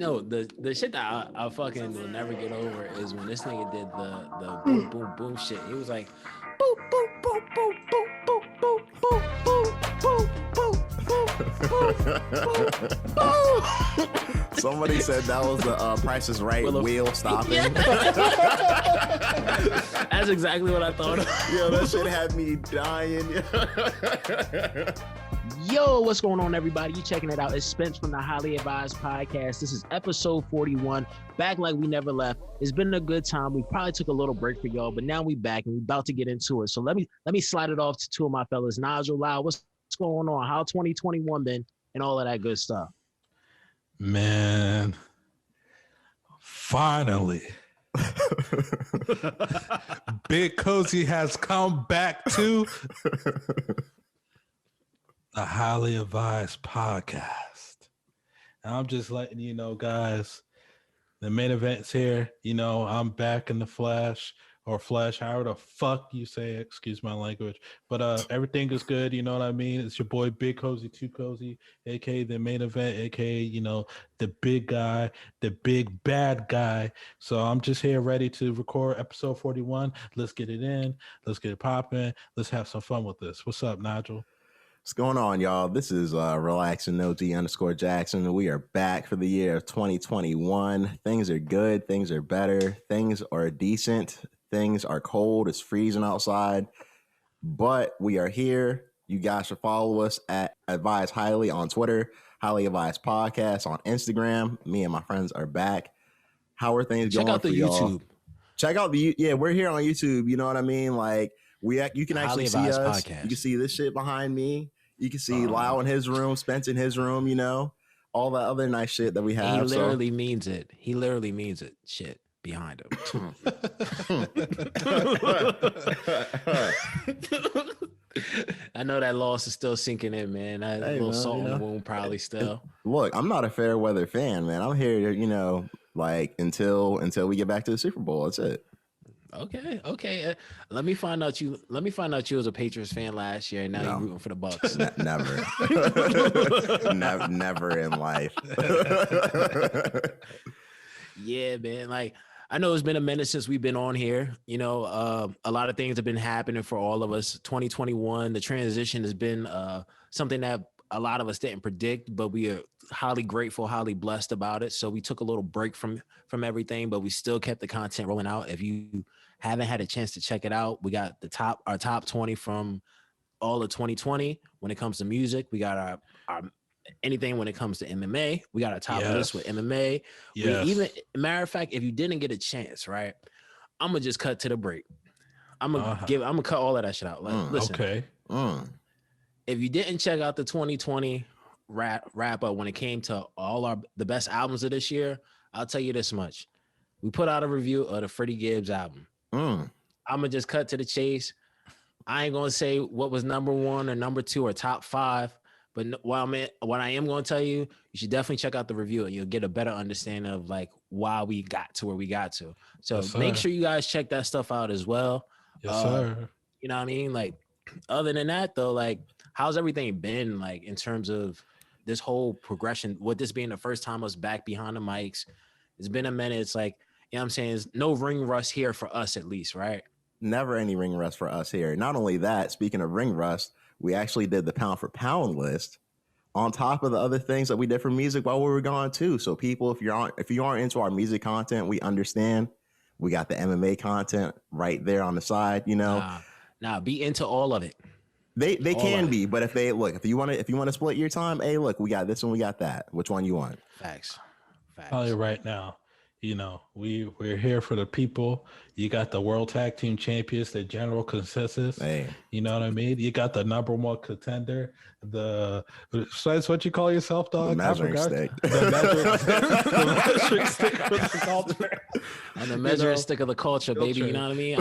No, the shit that I fucking will never get over is when this nigga did the boom boom boom shit. He was like, boom boom boom boom boom boom boom boom boom boom boom boom boom boom. Somebody said that was the Price is Right wheel stopping. Yeah. That's exactly what I thought of. Yo, that shit had me dying. Yo, what's going on, everybody? You checking it out. It's Spence from the Highly Advised Podcast. This is episode 41. Back like we never left. It's been a good time. We probably took a little break for y'all, but now we back and we're about to get into it. So let me slide it off to two of my fellas. Nigel, Lau, what's going on? How 2021 been and all of that good stuff? Man, finally. Big Cozy has come back to the Highly Advised Podcast. And I'm just letting you know, guys, the main event's here. You know, I'm back in the flesh, or flesh, however the fuck you say it. Excuse my language. But everything is good, you know what I mean? It's your boy Big Cozy, Too Cozy, aka the main event, aka, you know, the big guy, the big bad guy. So I'm just here ready to record episode 41. Let's get it in. Let's get it popping. Let's have some fun with this. What's up, Nigel? What's going on, y'all? This is Relaxing _Jackson. We are back for the year of 2021. Things are good. Things are better. Things are decent. Things are cold. It's freezing outside. But we are here. You guys should follow us at Advise Highly on Twitter, Highly Advised Podcast on Instagram. Me and my friends are back. How are things going? Check out the YouTube. Check out we're here on YouTube. You know what I mean? Like, you can actually see us. Podcast. You can see this shit behind me. You can see Lau in his room, Spence in his room, you know, all that other nice shit that we have. He literally means it. He literally means it. Shit behind him. I know that loss is still sinking in, man. That little salt in the wound probably still. Look, I'm not a fair weather fan, man. I'm here, you know, like until we get back to the Super Bowl. That's it. Okay. Let me find out you was a Patriots fan last year, and now you're rooting for the Bucks. Never in life. Yeah, man. Like, I know it's been a minute since we've been on here. You know, a lot of things have been happening for all of us. 2021, the transition has been something that a lot of us didn't predict, but we are highly grateful, highly blessed about it. So we took a little break from everything, but we still kept the content rolling out. If you haven't had a chance to check it out, we got our top 20 from all of 2020. When it comes to music, we got our anything when it comes to MMA. We got our top list with MMA. Yes. Even matter of fact, if you didn't get a chance, right, I'm gonna just cut to the break. I'm gonna cut all of that shit out. Like, listen. Okay. If you didn't check out the 2020 wrap up when it came to the best albums of this year, I'll tell you this much. We put out a review of the Freddie Gibbs album. I'm going to just cut to the chase. I ain't going to say what was number one or number two or top five, but what I am going to tell you, you should definitely check out the review and you'll get a better understanding of like why we got to where we got to. So make sure you guys check that stuff out as well. Yes, sir. You know what I mean? Like, other than that though, like, how's everything been like in terms of this whole progression? With this being the first time us back behind the mics, it's been a minute. It's like, you know what I'm saying? There's no ring rust here for us at least, right? Never any ring rust for us here. Not only that, speaking of ring rust, we actually did the pound for pound list on top of the other things that we did for music while we were gone too. So people, if you aren't into our music content, we understand. We got the MMA content right there on the side, you know. Nah, be into all of it. They can be, but if you want to split your time, hey, look, we got this one, we got that. Which one you want? Facts. Tell you right now, you know, we're here for the people. You got the World Tag Team Champions, the general consensus. Hey. You know what I mean? You got the number one contender. That's what you call yourself, dog? The measuring stick. The measuring stick of the culture. And the measuring stick of the culture, baby. You know what I mean?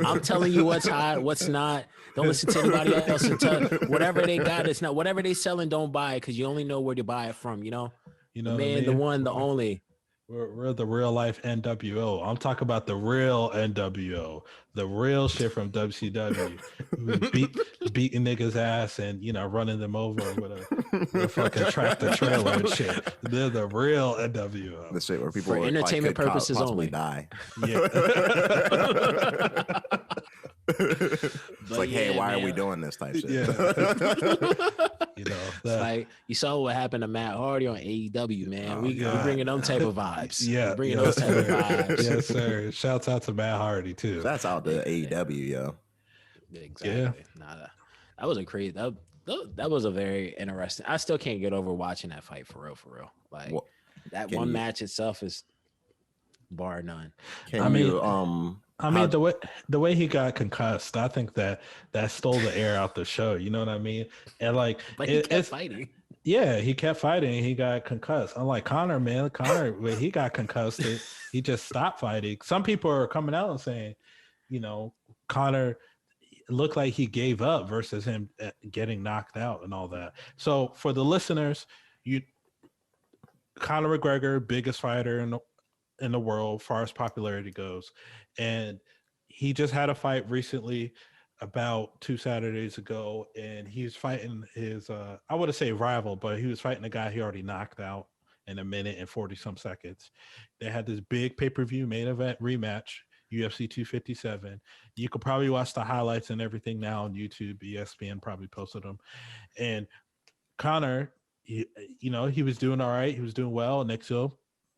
I'm telling you what's hot, what's not. Don't listen to anybody else and tell whatever they got. It's not whatever they selling. Don't buy it because you only know where to buy it from. You know. You know, the man, the one, the only. We're the real life NWO. I'm talking about the real NWO, the real shit from WCW, beating niggas' ass and running them over with a fucking tractor trailer and shit. They're the real NWO. The shit where people For entertainment purposes possibly only. die. Yeah. It's like, hey, why are we doing this type shit? Yeah. It's like you saw what happened to Matt Hardy on AEW, man. We bringing them type of vibes. Yeah, bringing those type of vibes. Yes, sir. Shouts out to Matt Hardy too. That's out to AEW, yo. Exactly. Yeah. That was a crazy. That was a very interesting. I still can't get over watching that fight for real. Like that one match itself is bar none. The way he got concussed, I think that stole the air out the show. You know what I mean? And he kept fighting. Yeah, he kept fighting. He got concussed. Unlike Conor, man. Conor, when he got concussed, he just stopped fighting. Some people are coming out and saying, Conor looked like he gave up versus him getting knocked out and all that. So for the listeners, Conor McGregor, biggest fighter in the world, far as popularity goes, and he just had a fight recently about 2 Saturdays ago, and he's fighting his I wouldn't say rival, but he was fighting a guy he already knocked out in a minute and 40 some seconds. They had this big pay-per-view main event rematch, UFC 257. You could probably watch the highlights and everything now on YouTube. ESPN probably posted them. And Conor, he was doing all right. He was doing well. Next hill,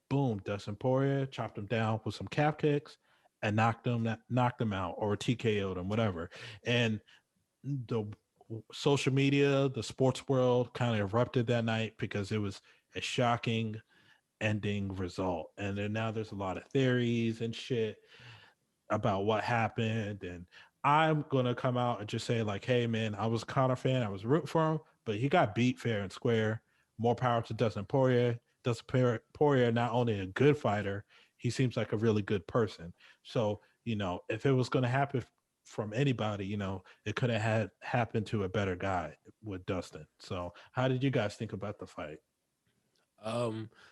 boom, Dustin Poirier chopped him down with some calf kicks and knocked him out or TKO'd him, whatever. And the social media, the sports world kind of erupted that night because it was a shocking ending result. And then now there's a lot of theories and shit about what happened. And I'm going to come out and just say like, hey man, I was a Conor fan. I was rooting for him, but he got beat fair and square. More power to Dustin Poirier. Dustin Poirier, not only a good fighter, he seems like a really good person. So, if it was going to happen from anybody, it could have had happened to a better guy with Dustin. So how did you guys think about the fight?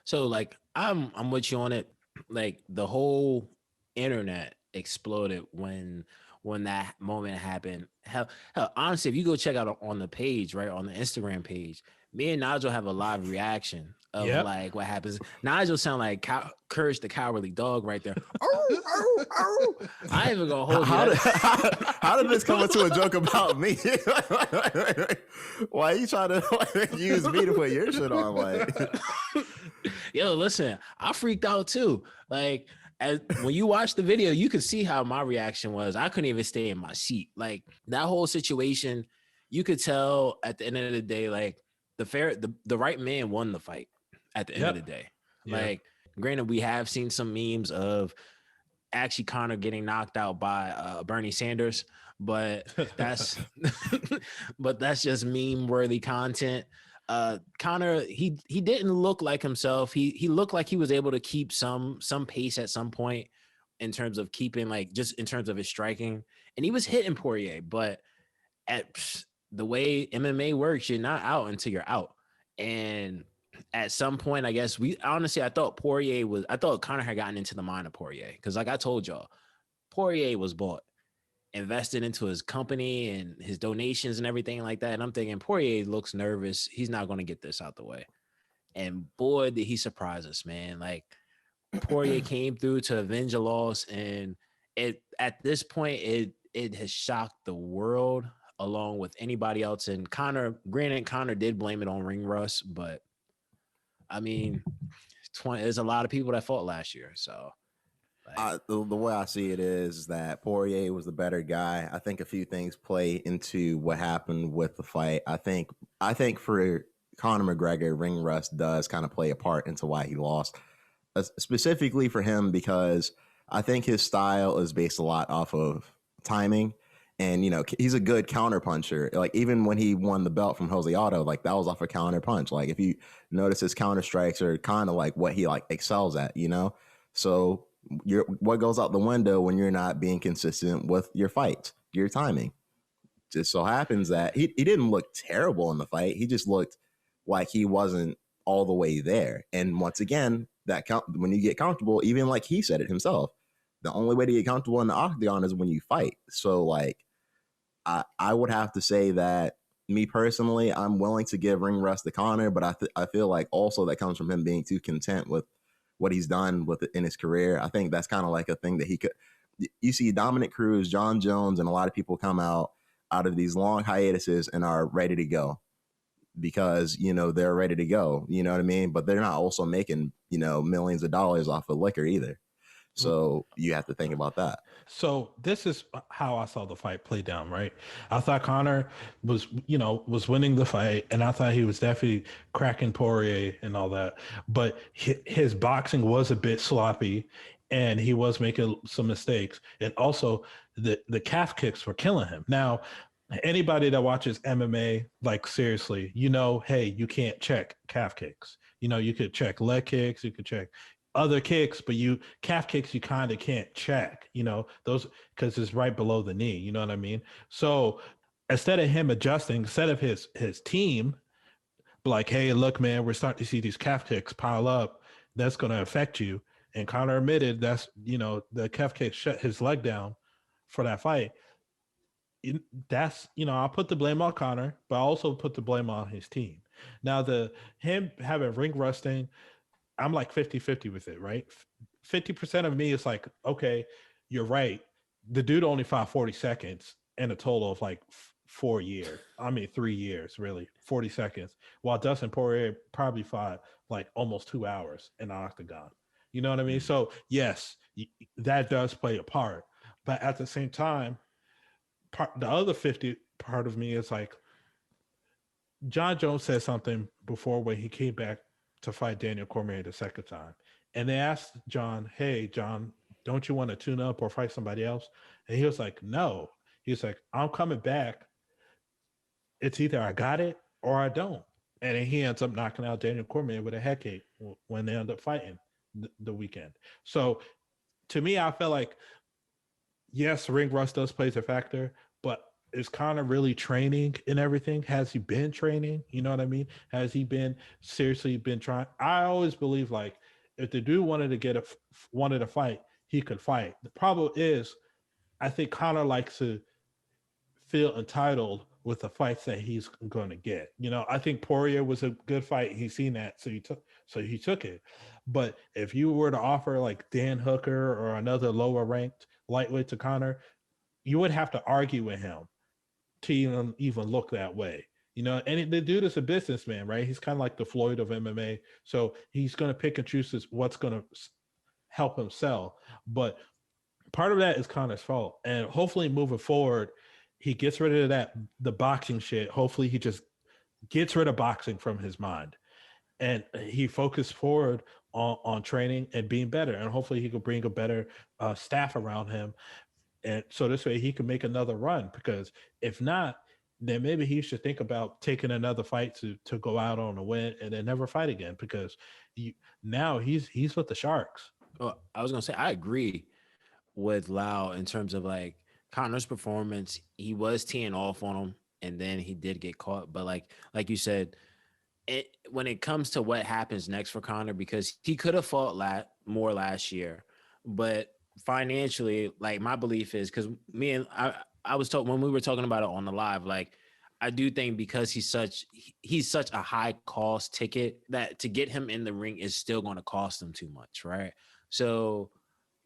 So like I'm with you on it. Like the whole internet exploded when that moment happened. Hell, honestly, if you go check out on the page, right, on the Instagram page, me and Nigel have a live reaction of like what happens. Nigel sound like Courage the Cowardly Dog right there. I ain't even gonna hold you. How did this come into a joke about me? Why are you trying to use me to put your shit on? Like, yo, listen, I freaked out too. Like, when you watch the video, you could see how my reaction was. I couldn't even stay in my seat. Like that whole situation, you could tell at the end of the day, like the right man won the fight at the end of the day. Like, granted, we have seen some memes of actually Conor getting knocked out by Bernie Sanders, but that's just meme worthy content. Conor, he didn't look like himself. He looked like he was able to keep some pace at some point in terms of keeping, like, just in terms of his striking, and he was hitting Poirier, but at the way MMA works, you're not out until you're out. And at some point, I guess I thought Conor had gotten into the mind of Poirier, because like I told y'all, Poirier was bought, invested into his company and his donations and everything like that. And I'm thinking Poirier looks nervous. He's not going to get this out the way. And boy, did he surprise us, man. Like Poirier came through to avenge a loss. And at this point, it has shocked the world along with anybody else. And Conor did blame it on ring rust, but I mean, there's a lot of people that fought last year. So the way I see it is that Poirier was the better guy. I think a few things play into what happened with the fight. I think for Conor McGregor, ring rust does kind of play a part into why he lost, specifically for him, because I think his style is based a lot off of timing. And, he's a good counter puncher. Like, even when he won the belt from Jose Aldo, like, that was off a counter punch. Like, if you notice, his counter strikes are kind of like what he like excels at, So what goes out the window when you're not being consistent with your fights, your timing. Just so happens that he didn't look terrible in the fight. He just looked like he wasn't all the way there. And once again, when you get comfortable, even like he said it himself, the only way to get comfortable in the octagon is when you fight. So like, I would have to say that me personally, I'm willing to give ring rust to Conor, but I feel like also that comes from him being too content with what he's done with it in his career. I think that's kind of like a thing that he could. You see Dominic Cruz, John Jones, and a lot of people come out of these long hiatuses and are ready to go because, you know, they're ready to go, you know what I mean? But they're not also making, you know, millions of dollars off of liquor either. So you have to think about that. So this is how I saw the fight play down, right? I thought Conor was winning the fight, and I thought he was definitely cracking Poirier and all that. But his boxing was a bit sloppy, and he was making some mistakes. And also, the calf kicks were killing him. Now, anybody that watches MMA, like seriously, you know, hey, you can't check calf kicks. You know, you could check leg kicks, you could check other kicks, but calf kicks you kind of can't check, you know, those because it's right below the knee, you know what I mean? So instead of him adjusting, instead of his team like, hey, look, man, we're starting to see these calf kicks pile up, that's going to affect you. And Conor admitted that's, you know, the calf kick shut his leg down for that fight. That's, you know, I'll put the blame on Conor, but I also put the blame on his team. Now him having ring rusting, I'm like 50-50 with it, right? 50% of me is like, okay, you're right. The dude only fought 40 seconds in a total of like 3 years, really, 40 seconds. While Dustin Poirier probably fought like almost 2 hours in the octagon. You know what I mean? So yes, that does play a part. But at the same time, the other 50 part of me is like, John Jones said something before when he came back to fight Daniel Cormier the second time. And they asked John, hey, John, don't you want to tune up or fight somebody else? And he was like, no. He's like, I'm coming back. It's either I got it or I don't. And then he ends up knocking out Daniel Cormier with a head kick when they end up fighting the weekend. So to me, I felt like, yes, ring rust does play a factor, but is Conor really training and everything? Has he been training? You know what I mean? Has he been seriously been trying? I always believe like if the dude wanted to fight, he could fight. The problem is, I think Conor likes to feel entitled with the fights that he's going to get. You know, I think Poirier was a good fight. He's seen that, so he took it. But if you were to offer like Dan Hooker or another lower ranked lightweight to Conor, you would have to argue with him to even look that way, you know. And the dude is a businessman, right? He's kind of like the Floyd of MMA, so he's going to pick and choose what's going to help him sell. But part of that is Conor's fault, and hopefully moving forward, he gets rid of the boxing shit. Hopefully, he just gets rid of boxing from his mind, and he focused forward on training and being better. And hopefully, he could bring a better staff around him. And so this way he can make another run, because if not, then maybe he should think about taking another fight to go out on a win and then never fight again, because now he's with the Sharks. Well, I was going to say, I agree with Lau in terms of like Conor's performance. He was teeing off on him and then he did get caught. But like you said, when it comes to what happens next for Conor, because he could have fought more last year, but financially, like my belief is, because me and I was talking when we were talking about it on the live, like I do think because he's such a high cost ticket that to get him in the ring is still going to cost him too much, right? So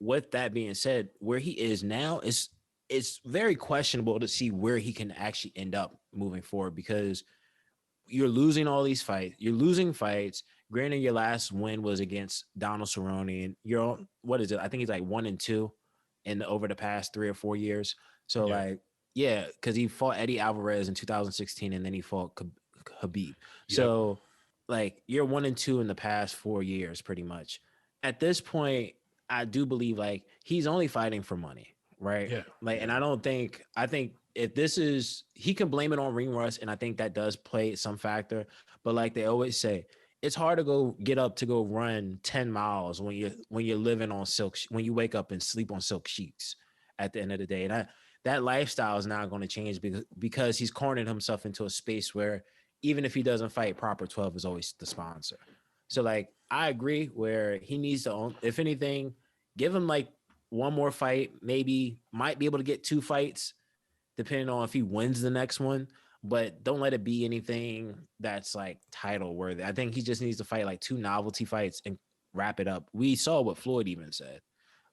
with that being said, where he is now it's very questionable to see where he can actually end up moving forward, because you're losing all these fights, you're losing fights. Granted, your last win was against Donald Cerrone, and you're, what is it? I think he's like 1-2 over the past 3 or 4 years. So because he fought Eddie Alvarez in 2016, and then he fought Khabib. Yep. So like you're 1-2 in the past 4 years, pretty much. At this point, I do believe like he's only fighting for money, right? Yeah. Like, and I think if this is, he can blame it on ring rust, and I think that does play some factor. But like they always say, it's hard to get up to go run 10 miles when you're living on when you wake up and sleep on silk sheets at the end of the day. And that lifestyle is not going to change because he's cornered himself into a space where even if he doesn't fight, Proper 12 is always the sponsor. So like I agree where he needs to own, if anything, give him like one more fight, maybe might be able to get 2 fights, depending on if he wins the next one. But don't let it be anything that's like title worthy. I think he just needs to fight like 2 novelty fights and wrap it up. We saw what Floyd even said,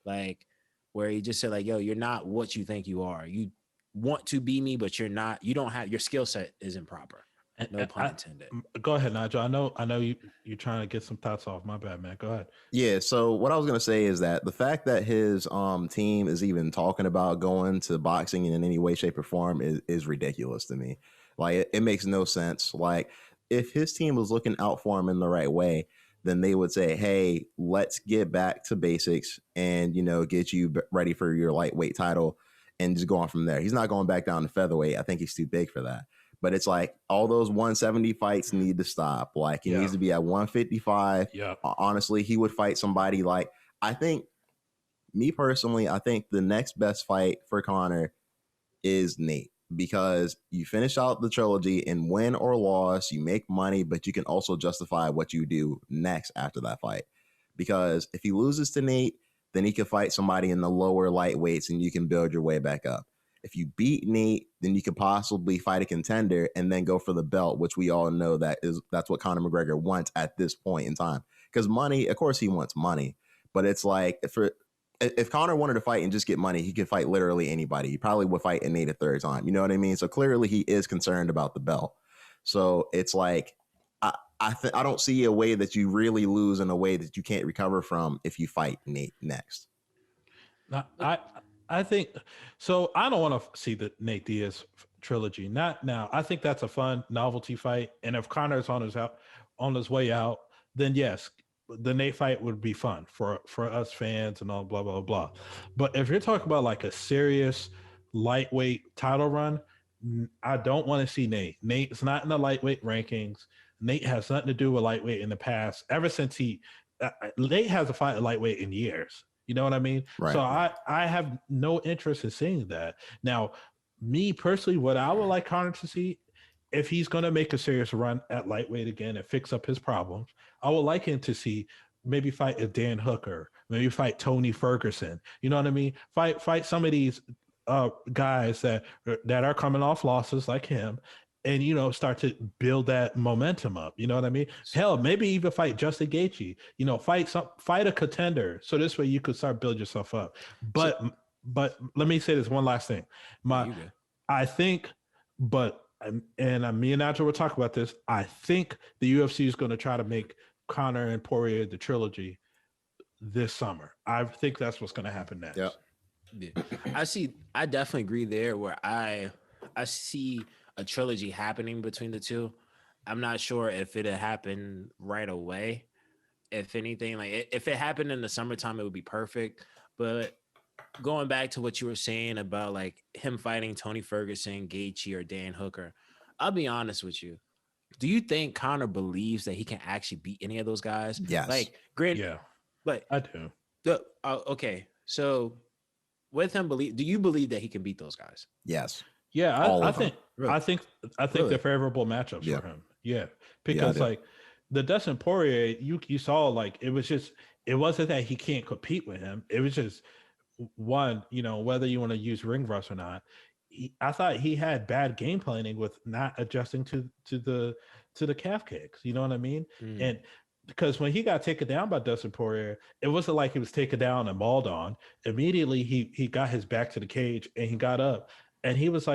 like where he just said like, yo, you're not what you think you are. You want to be me, but you're not. You don't have, your skill set isn't proper. No pun intended. Go ahead, Nigel. I know you're trying to get some thoughts off. My bad, man. Go ahead. Yeah, so what I was gonna say is that the fact that his team is even talking about going to boxing in any way, shape, or form is ridiculous to me. Like it makes no sense. Like if his team was looking out for him in the right way, then they would say, hey, let's get back to basics and get you ready for your lightweight title and just go on from there. He's not going back down to featherweight. I think he's too big for that. But it's like all those 170 fights need to stop. Like he needs to be at 155. Yeah. Honestly, he would fight somebody like, I think, me personally, I think the next best fight for Conor is Nate, because you finish out the trilogy and win or loss, you make money, but you can also justify what you do next after that fight. Because if he loses to Nate, then he can fight somebody in the lower lightweights and you can build your way back up. If you beat Nate, then you could possibly fight a contender and then go for the belt, which we all know that's what Conor McGregor wants at this point in time. Because money, of course, he wants money, but it's like if Conor wanted to fight and just get money, he could fight literally anybody. He probably would fight Nate a third time. You know what I mean? So clearly, he is concerned about the belt. So it's like I don't see a way that you really lose in a way that you can't recover from if you fight Nate next. Now, I think so. I don't want to see the Nate Diaz trilogy. Not now. I think that's a fun novelty fight. And if Conor's on his way out, then yes, the Nate fight would be fun for us fans and all blah, blah, blah. But if you're talking about like a serious lightweight title run, I don't want to see Nate. Nate's not in the lightweight rankings. Nate has nothing to do with lightweight in the past. Ever since Nate hasn't fought a lightweight in years. You know what I mean? Right. So I have no interest in seeing that. Now, me personally, what I would like Conor to see, if he's going to make a serious run at lightweight again and fix up his problems, I would like him to see maybe fight a Dan Hooker, maybe fight Tony Ferguson. You know what I mean? Fight some of these guys that are coming off losses like him, and start to build that momentum up. You know what I mean? Hell, maybe even fight Justin Gaethje. Fight a contender, so this way you could start build yourself up. But let me say this one last thing. I think, and me and Nigel will talk about this. I think the UFC is going to try to make Conor and Poirier the trilogy this summer. I think that's what's going to happen next. Yep. Yeah. I definitely agree there, where I see a trilogy happening between the two. I'm not sure if it'll happen right away. If anything, like if it happened in the summertime, it would be perfect. But going back to what you were saying about like him fighting Tony Ferguson, Gaethje, or Dan Hooker, I'll be honest with you. Do you think Conor believes that he can actually beat any of those guys? Yes. Like, great. Yeah, but I do. Okay, so with him, do you believe that he can beat those guys? Yes. Yeah, I think Really? I think Really? they're favorable matchups Yeah. for him. Yeah, because like the Dustin Poirier, you saw like it wasn't that he can't compete with him. It was just one, whether you want to use ring rust or not. I thought he had bad game planning with not adjusting to the calf kicks. You know what I mean? And because when he got taken down by Dustin Poirier, it wasn't like he was taken down and mauled on. Immediately he got his back to the cage and he got up. And he was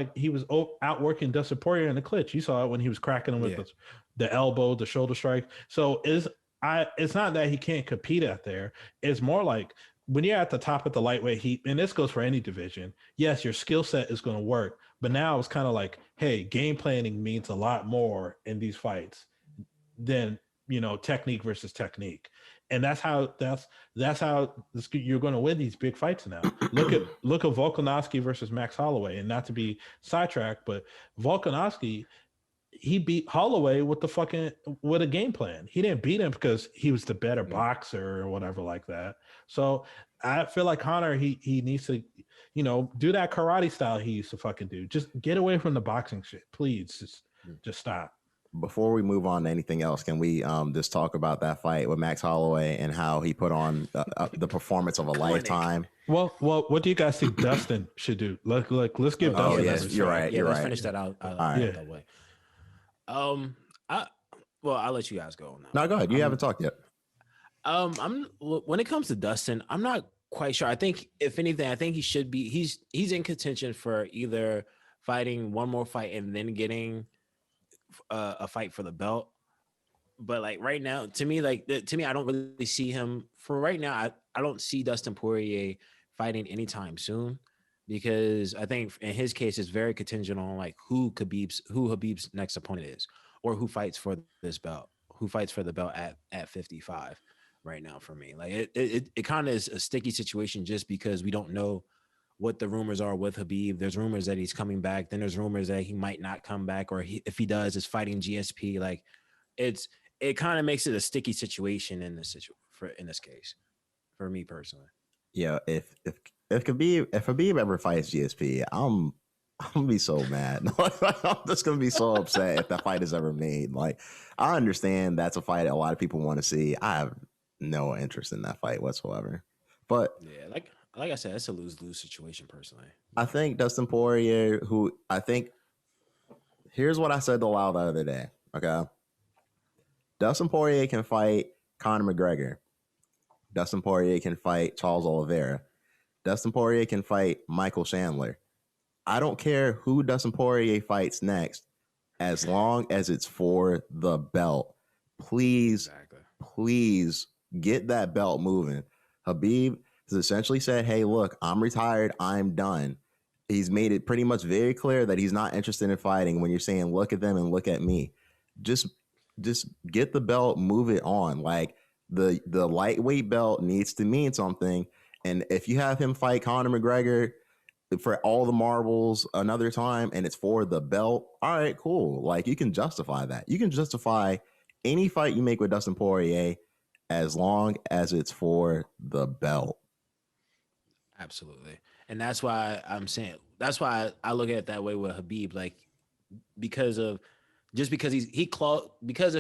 outworking Dustin Poirier in the clinch. You saw it when he was cracking him with the elbow, the shoulder strike. So it's not that he can't compete out there. It's more like when you're at the top of the lightweight heat, and this goes for any division, yes, your skill set is going to work. But now it's kind of like, hey, game planning means a lot more in these fights than, technique versus technique. And that's how you're going to win these big fights now. Look at Volkanovski versus Max Holloway, and not to be sidetracked, but Volkanovski, he beat Holloway with a game plan. He didn't beat him because he was the better boxer or whatever like that. So I feel like Conor, he needs to, do that karate style he used to fucking do. Just get away from the boxing shit, please. Just stop. before we move on to anything else, can we just talk about that fight with Max Holloway and how he put on the performance of a lifetime? Well, what do you guys think Dustin should do? Let's give Oh, Dustin. yes, you're right. Yeah, You're let's right. finish that out right. that way. I'll let you guys go on that. No, go ahead. You haven't talked yet. When it comes to Dustin, I'm not quite sure. I think if anything, I think he should be. He's in contention for either fighting one more fight and then getting a fight for the belt. But like right now, to me, I don't really see him for right now. I don't see Dustin Poirier fighting anytime soon, because I think in his case it's very contingent on like who Khabib's next opponent is, or who fights for this belt, who fights for the belt at 55 right now. For me, like it kind of is a sticky situation just because we don't know what the rumors are with Khabib. There's rumors that he's coming back, then there's rumors that he might not come back, or if he does, is fighting GSP. Like it kind of makes it a sticky situation in this case, for me personally. Yeah, if Khabib ever fights GSP, I'm gonna be so mad. I'm just gonna be so upset if that fight is ever made. Like, I understand that's a fight a lot of people want to see. I have no interest in that fight whatsoever. But yeah, like I said, it's a lose-lose situation personally. I think Dustin Poirier, here's what I said to Lau the other day. Okay, Dustin Poirier can fight Conor McGregor. Dustin Poirier can fight Charles Oliveira. Dustin Poirier can fight Michael Chandler. I don't care who Dustin Poirier fights next, as long as it's for the belt. Please get that belt moving. Khabib has essentially said, hey, look, I'm retired. I'm done. He's made it pretty much very clear that he's not interested in fighting. When you're saying, look at them and look at me, just get the belt, move it on. Like, the lightweight belt needs to mean something. And if you have him fight Conor McGregor for all the marbles another time and it's for the belt, all right, cool. Like, you can justify that. You can justify any fight you make with Dustin Poirier as long as it's for the belt. Absolutely. And that's why I look at it that way with Khabib, like, because of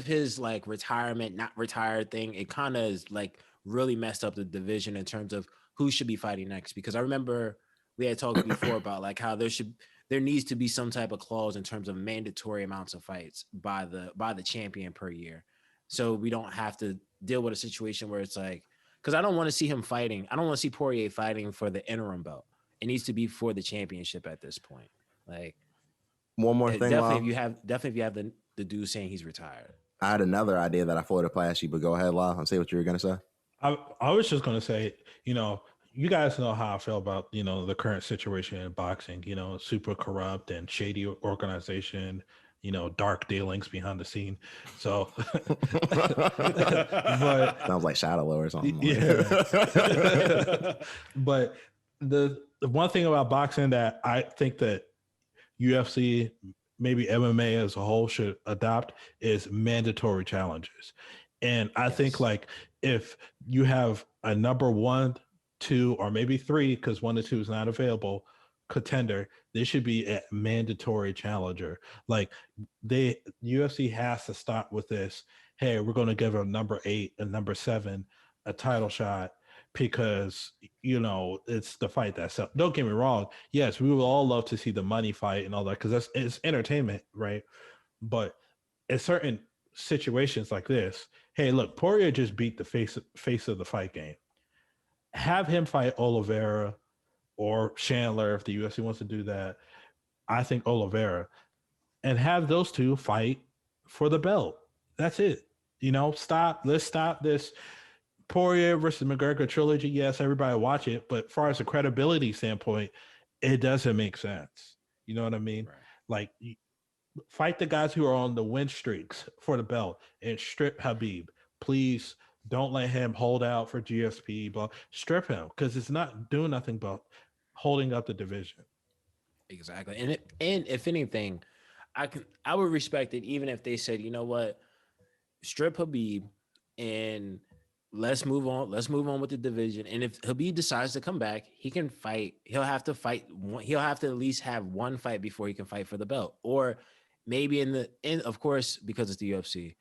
his like retirement, not retired thing, it kind of is like really messed up the division in terms of who should be fighting next. Because I remember we had talked before about like how there needs to be some type of clause in terms of mandatory amounts of fights by the champion per year, so we don't have to deal with a situation where it's like, because I don't want to see him fighting. I don't want to see Poirier fighting for the interim belt. It needs to be for the championship at this point. Like, one more thing, definitely if you have the dude saying he's retired. I had another idea that I floated past you, but go ahead, Lau, and say what you were going to say. I was just going to say, you guys know how I feel about, the current situation in boxing, super corrupt and shady organization, dark dealings behind the scene. So, but sounds like Shadowlow or something. Yeah. But the one thing about boxing that I think that UFC, maybe MMA as a whole, should adopt is mandatory challenges. And I think, like, if you have a number 1, 2, or maybe 3, because 1 to 2 is not available, contender, they should be a mandatory challenger. Like, UFC has to stop with this. Hey, we're going to give a number 8 and number 7 a title shot because it's the fight that's up. Don't get me wrong. Yes, we would all love to see the money fight and all that, because it's entertainment, right? But in certain situations like this, hey, look, Poirier just beat the face of the fight game. Have him fight Oliveira or Chandler if the UFC wants to do that. I think Oliveira, and have those two fight for the belt. That's it. Let's stop this Poirier versus McGregor trilogy. Yes, everybody watch it, but as far as a credibility standpoint, it doesn't make sense. You know what I mean? Right. Like, fight the guys who are on the win streaks for the belt and strip Khabib. Please don't let him hold out for GSP, but strip him, because it's not doing nothing but holding up the division. Exactly. And if anything, I would respect it even if they said, you know what, strip Khabib and let's move on with the division. And if Khabib decides to come back, he can fight. He'll have to at least have one fight before he can fight for the belt. Or maybe of course, because it's the UFC,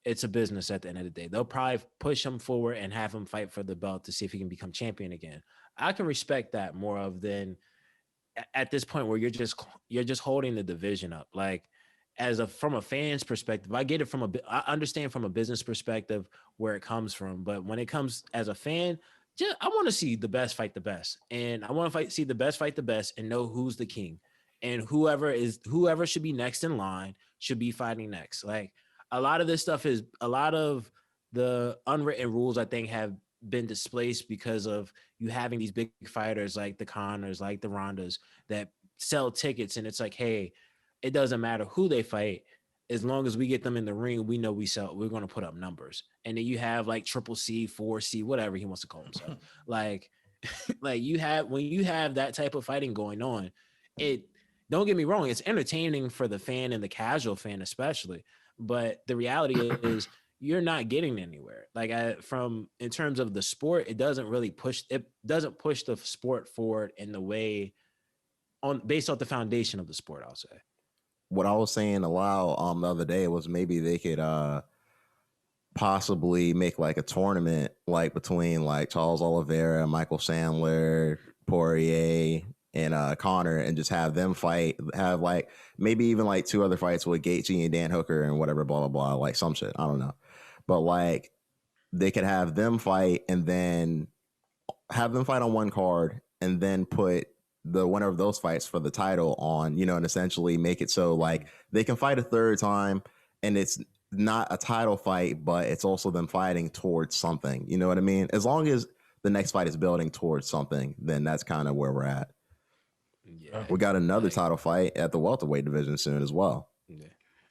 it's a business at the end of the day. They'll probably push him forward and have him fight for the belt to see if he can become champion again. I can respect that more of than at this point where you're just holding the division up. Like from a fan's perspective, I get it I understand from a business perspective where it comes from, but when it comes as a fan, I want to see the best fight the best, and I want to see the best fight the best and know who's the king, and whoever should be next in line should be fighting next. Like a lot of this stuff is a lot of the unwritten rules I think have been displaced because of you having these big fighters like the Connors, like the Rondas that sell tickets, and it's like, hey, it doesn't matter who they fight. As long as we get them in the ring, we know we're going to put up numbers. And then you have like Triple C, 4C, whatever he wants to call himself. like when you have that type of fighting going on, don't get me wrong, it's entertaining for the fan and the casual fan especially. But the reality is you're not getting anywhere. Like in terms of the sport, it doesn't push the sport forward in the way based off the foundation of the sport, I'll say. What I was saying aloud the other day was maybe they could possibly make like a tournament like between like Charles Oliveira, Michael Sandler, Poirier, and Connor, and just have them fight. Have like maybe even like 2 other fights with Gaethje and Dan Hooker and whatever, blah blah blah, like some shit. I don't know, but like they could have them fight and then have them fight on one card and then put the winner of those fights for the title on, and essentially make it so like they can fight a third time and it's not a title fight, but it's also them fighting towards something. You know what I mean? As long as the next fight is building towards something, then that's kind of where we're at. Yeah. We got another title fight at the welterweight division soon as well. Yeah.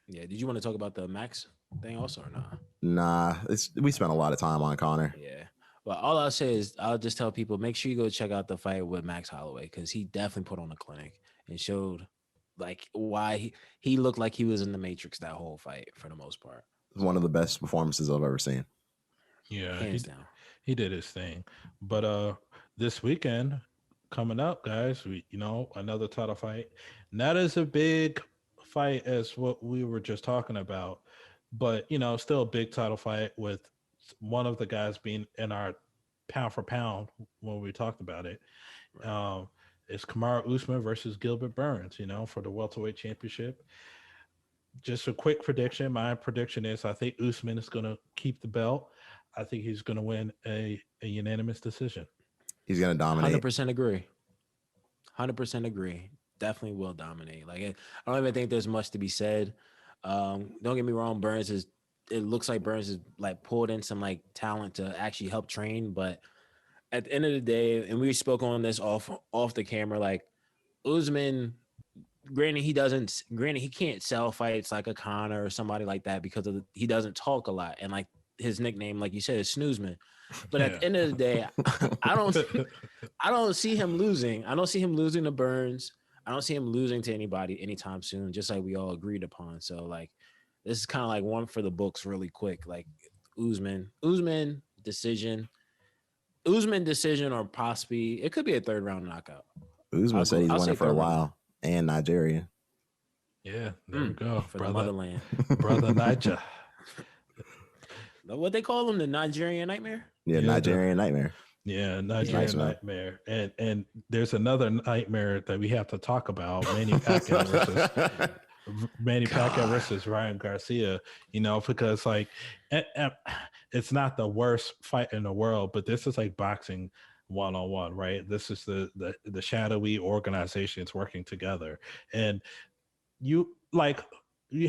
Yeah. Did you want to talk about the Max thing also or not? Nah, we spent a lot of time on Connor. Yeah. Well, all I'll say is I'll just tell people, make sure you go check out the fight with Max Holloway, because he definitely put on a clinic and showed like why he looked like he was in the Matrix that whole fight for the most part. It's one of the best performances I've ever seen. Yeah, hands down. He did his thing. But this weekend coming up, guys, another title fight. Not as a big fight as what we were just talking about, but still a big title fight with one of the guys being in our pound for pound when we talked about it. Right. It's Kamaru Usman versus Gilbert Burns, for the welterweight championship. Just a quick prediction. My prediction is I think Usman is going to keep the belt. I think he's going to win a unanimous decision. He's going to dominate. 100% agree. 100% agree. Definitely will dominate. Like I don't even think there's much to be said. Don't get me wrong. It looks like Burns is like pulled in some like talent to actually help train, but at the end of the day, and we spoke on this off the camera, like Usman, granted he can't sell fights like a Conor or somebody like that because he doesn't talk a lot, and like his nickname, like you said, is Snoozman. But at the end of the day, I don't see him losing. I don't see him losing to Burns. I don't see him losing to anybody anytime soon, just like we all agreed upon. So like this is kind of like one for the books really quick. Like Usman decision or possibly it could be a 3rd round knockout. Usman said he's winning for a while, and Nigeria. Yeah, there we go. For the motherland. Brother Niger. What they call him, the Nigerian Nightmare? Yeah, Nigerian Nightmare. Yeah, Nigerian Nightmare. And there's another nightmare that we have to talk about, Manny Pacquiao versus Ryan Garcia, because like it's not the worst fight in the world, but this is like boxing one-on-one, right? This is the shadowy organizations working together. And you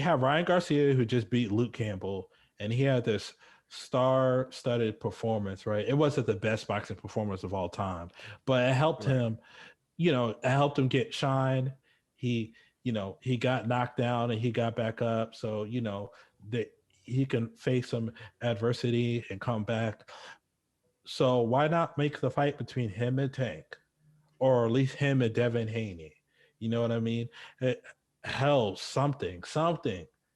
have Ryan Garcia who just beat Luke Campbell, and he had this star-studded performance, right? It wasn't the best boxing performance of all time, but it helped him, it helped him get shine. He got knocked down and he got back up. So, that he can face some adversity and come back. So why not make the fight between him and Tank, or at least him and Devin Haney? You know what I mean? Hell, something.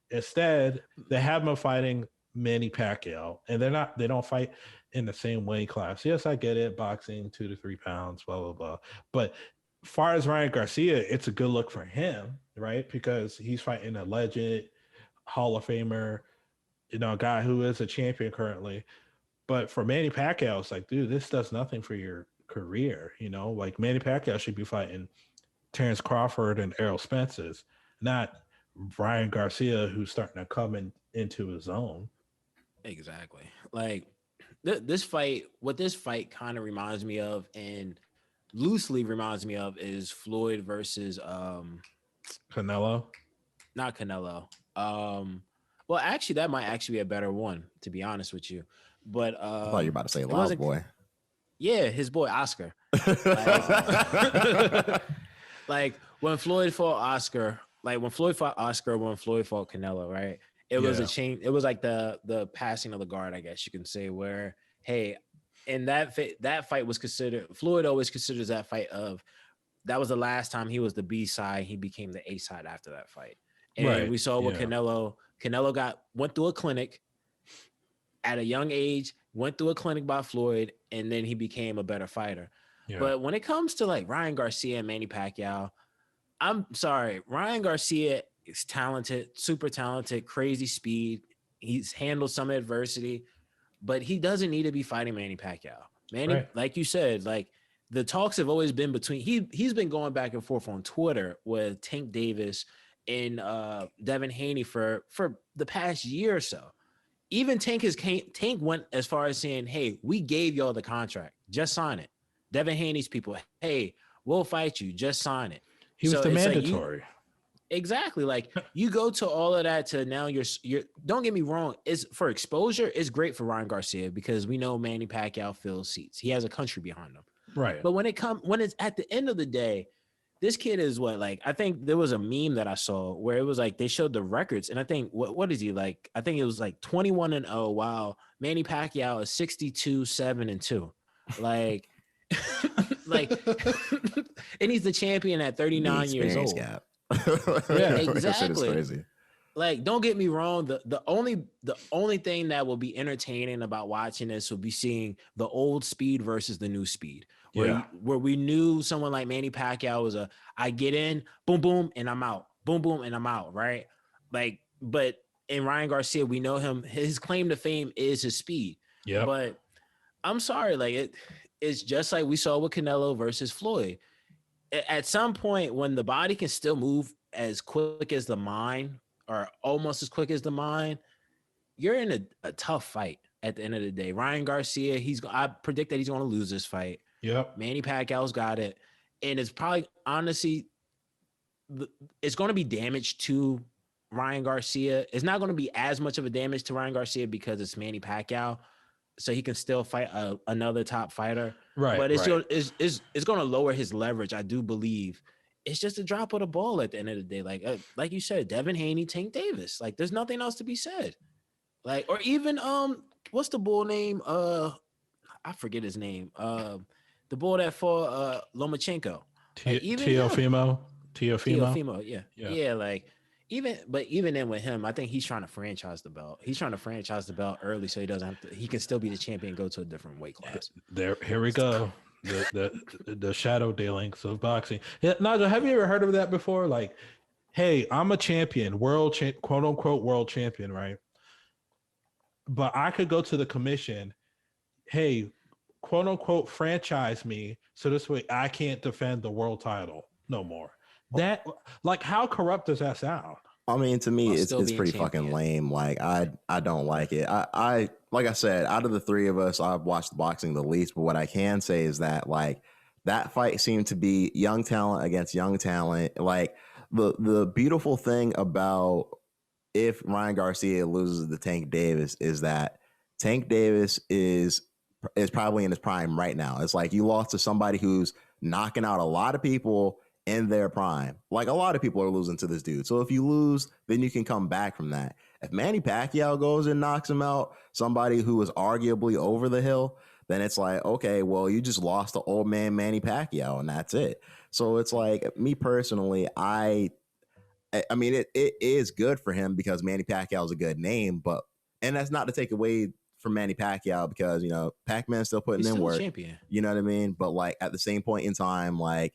Instead, they have him fighting Manny Pacquiao, and they don't fight in the same weight class. Yes, I get it. Boxing, 2 to 3 pounds, blah, blah, blah. But far as Ryan Garcia, it's a good look for him, right? Because he's fighting a legend, Hall of Famer, a guy who is a champion currently. But for Manny Pacquiao, it's like, dude, this does nothing for your career. Like Manny Pacquiao should be fighting Terrence Crawford and Errol Spence, not Ryan Garcia, who's starting to come into his own. Exactly. Like this fight, what this fight kind of reminds me of, and loosely reminds me of, is Floyd versus Canelo. Not Canelo. Well, actually, that might actually be a better one, to be honest with you. But I thought you were about to say Loud Boy. Yeah, his boy Oscar. Like when Floyd fought Oscar, when Floyd fought Canelo, right? It was a change. It was like the passing of the guard, I guess you can say, where, hey, and that fight was considered, Floyd always considers that fight that was the last time he was the B side. He became the A side after that fight. And we saw what Canelo went through a clinic at a young age, went through a clinic by Floyd, and then he became a better fighter. Yeah. But when it comes to like Ryan Garcia and Manny Pacquiao, I'm sorry, Ryan Garcia is talented, super talented, crazy speed. He's handled some adversity, but he doesn't need to be fighting Manny Pacquiao. Manny, like you said, like the talks have always been between, he's been going back and forth on Twitter with Tank Davis and Devin Haney for the past year or so. Even Tank went as far as saying, hey, we gave y'all the contract. Just sign it. Devin Haney's people, hey, we'll fight you. Just sign it. He was the mandatory. Exactly. Like you go to all of that to now you're don't get me wrong. It's for exposure. It's great for Ryan Garcia because we know Manny Pacquiao fills seats. He has a country behind him. Right. But when it's at the end of the day, this kid is what, like, I think there was a meme that I saw where it was like they showed the records, and I think what is he like? I think it was like 21-0, while Manny Pacquiao is 62-7-2. Like, like, and he's the champion at 39 years old. Gap. Yeah, exactly. Crazy. Like, don't get me wrong. The only thing that will be entertaining about watching this will be seeing the old speed versus the new speed. Where we knew someone like Manny Pacquiao was I get in, boom, boom, and I'm out. Boom, boom, and I'm out, right? Like, but in Ryan Garcia, we know him. His claim to fame is his speed. Yeah. But I'm sorry, like it's just like we saw with Canelo versus Floyd. At some point, when the body can still move as quick as the mind, or almost as quick as the mind, you're in a tough fight at the end of the day. Ryan Garcia, I predict that he's going to lose this fight. Yep. Manny Pacquiao's got it. And it's probably, honestly, it's going to be damage to Ryan Garcia. It's not going to be as much of a damage to Ryan Garcia because it's Manny Pacquiao, so he can still fight another top fighter. Right. But it's going to lower his leverage, I do believe. It's just a drop of the ball at the end of the day. Like you said, Devin Haney, Tank Davis. Like, there's nothing else to be said. Like, or even what's the bull name? I forget his name. The bull that fought Lomachenko. Teofimo. Yeah. Like, even then with him, I think he's trying to franchise the belt. He's trying to franchise the belt early so he doesn't have to. He can still be the champion and go to a different weight class. Here we go. The shadow dealings of boxing. Yeah, Nigel, have you ever heard of that before? Like, hey, I'm a champion, quote unquote world champion, right? But I could go to the commission, hey, quote unquote franchise me, so this way I can't defend the world title no more. That, like, how corrupt does that sound? I mean, to me, it's pretty fucking lame. Like, I don't like it. I like I said, out of the three of us, I've watched boxing the least. But what I can say is that, like, that fight seemed to be young talent against young talent. Like, the beautiful thing about if Ryan Garcia loses to Tank Davis is that Tank Davis is probably in his prime right now. It's like you lost to somebody who's knocking out a lot of people in their prime. Like, a lot of people are losing to this dude. So if you lose, then you can come back from that. If Manny Pacquiao goes and knocks him out, somebody who is arguably over the hill, then it's like, okay, well, you just lost to old man Manny Pacquiao, and that's it. So it's like, me personally, I mean, it is good for him because Manny Pacquiao is a good name, and that's not to take away from Manny Pacquiao because, you know, Pac-Man's still putting in work. Champion. You know what I mean? But, like, at the same point in time, like,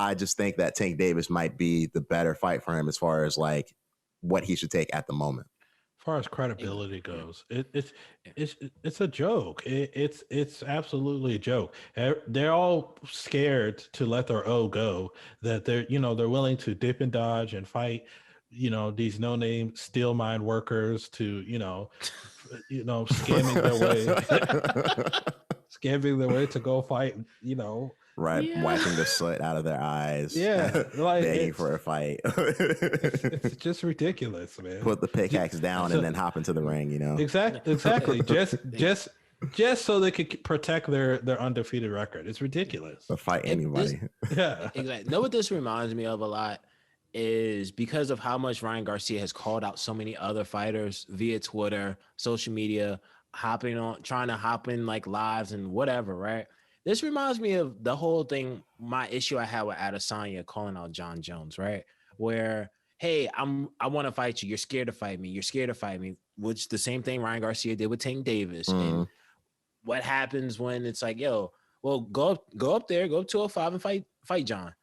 I just think that Tank Davis might be the better fight for him as far as like what he should take at the moment. As far as credibility goes, it's a joke. It's absolutely a joke. They're all scared to let their O go. That they're willing to dip and dodge and fight. These no name steel mine workers to scamming their way to go fight. Right, Yeah. wiping the sweat out of their eyes. Yeah, like begging for a fight. it's just ridiculous, man. Put the pickaxe down and then hop into the ring. Exactly. Just so they could protect their undefeated record. It's ridiculous. But fight anybody. Yeah. Exactly. Know what this reminds me of a lot is because of how much Ryan Garcia has called out so many other fighters via Twitter, social media, trying to hop in like lives and whatever, right? This reminds me of the whole thing, my issue I had with Adesanya calling out John Jones, right? Where, hey, I want to fight you. You're scared to fight me. You're scared to fight me, which the same thing Ryan Garcia did with Tank Davis. And what happens when it's like, yo, well, go up there, go up 205 and fight John.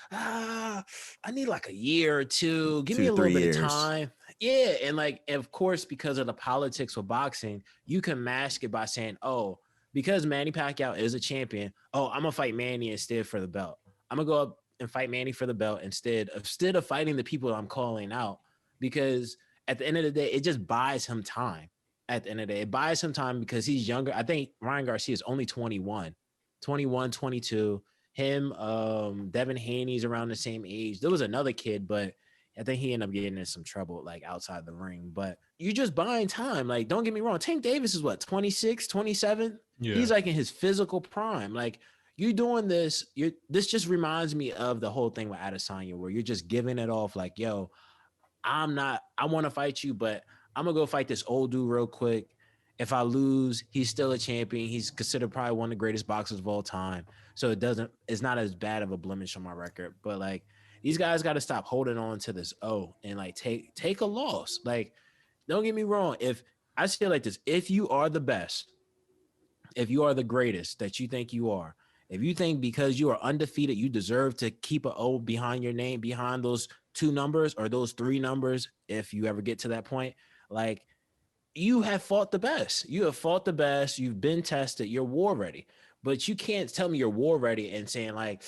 I need like a year or two. Give me a little bit of time. Yeah. And like, of course, because of the politics with boxing, you can mask it by saying, oh, because Manny Pacquiao is a champion, I'm going to fight Manny instead for the belt. I'm going to go up and fight Manny for the belt instead of fighting the people I'm calling out. Because at the end of the day, it just buys him time. At the end of the day, it buys him time because he's younger. I think Ryan Garcia is only 21, 22. Him, Devin Haney's around the same age. There was another kid, but I think he ended up getting in some trouble, like outside the ring. But you're just buying time. Like, don't get me wrong. Tank Davis is what, 26, 27? Yeah. He's like in his physical prime. Like, you doing this, this just reminds me of the whole thing with Adesanya, where you're just giving it off like, yo, I want to fight you, but I'm going to go fight this old dude real quick. If I lose, he's still a champion. He's considered probably one of the greatest boxers of all time. So it's not as bad of a blemish on my record. But like, these guys got to stop holding on to this and like take a loss. Like, don't get me wrong. If I feel like this, if you are the best, if you are the greatest that you think you are, if you think because you are undefeated, you deserve to keep an O behind your name, behind those 2 numbers or those 3 numbers, if you ever get to that point, like, you have fought the best. You have fought the best. You've been tested. You're war ready. But you can't tell me you're war ready and saying like,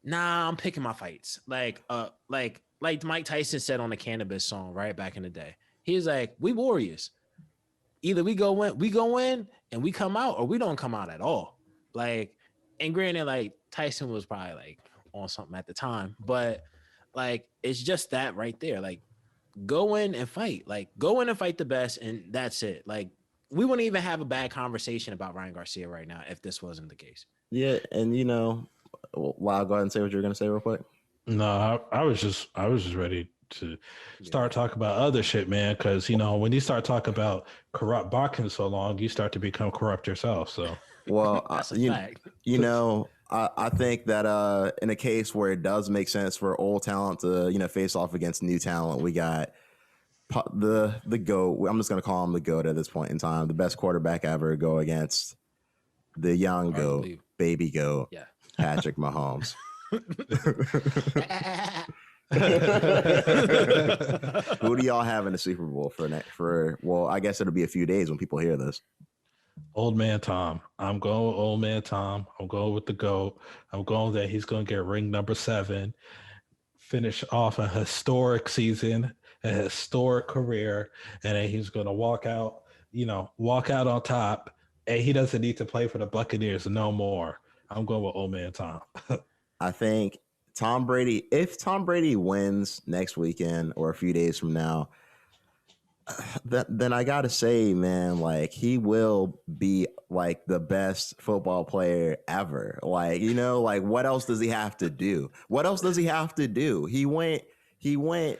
nah, I'm picking my fights. Like Mike Tyson said on the Cannabis song, right back in the day. He's like, we warriors. Either we go in and we come out, or we don't come out at all. Like, and granted, like Tyson was probably like on something at the time, but like, it's just that right there. Like, go in and fight. Like, go in and fight the best, and that's it. Like, we wouldn't even have a bad conversation about Ryan Garcia right now if this wasn't the case. Yeah, and Lyle, go ahead and say what you're going to say real quick. No, I was just ready to start talking about other shit, man. Because when you start talking about corrupt boxing so long, you start to become corrupt yourself. So, well, I think that in a case where it does make sense for old talent to face off against new talent, we got the GOAT. I'm just going to call him the GOAT at this point in time. The best quarterback ever go against the young GOAT, baby GOAT, Patrick Mahomes. Who do y'all have in the Super Bowl for? Well, I guess it'll be a few days when people hear this. Old man Tom. I'm going with old man Tom. I'm going with the GOAT. I'm going that he's going to get ring number 7, finish off a historic season, a historic career, and then he's going to walk out on top, and he doesn't need to play for the Buccaneers no more. I'm going with old man Tom. I think Tom Brady, if Tom Brady wins next weekend or a few days from now, then I got to say, man, like, he will be like the best football player ever. Like, like, what else does he have to do? He went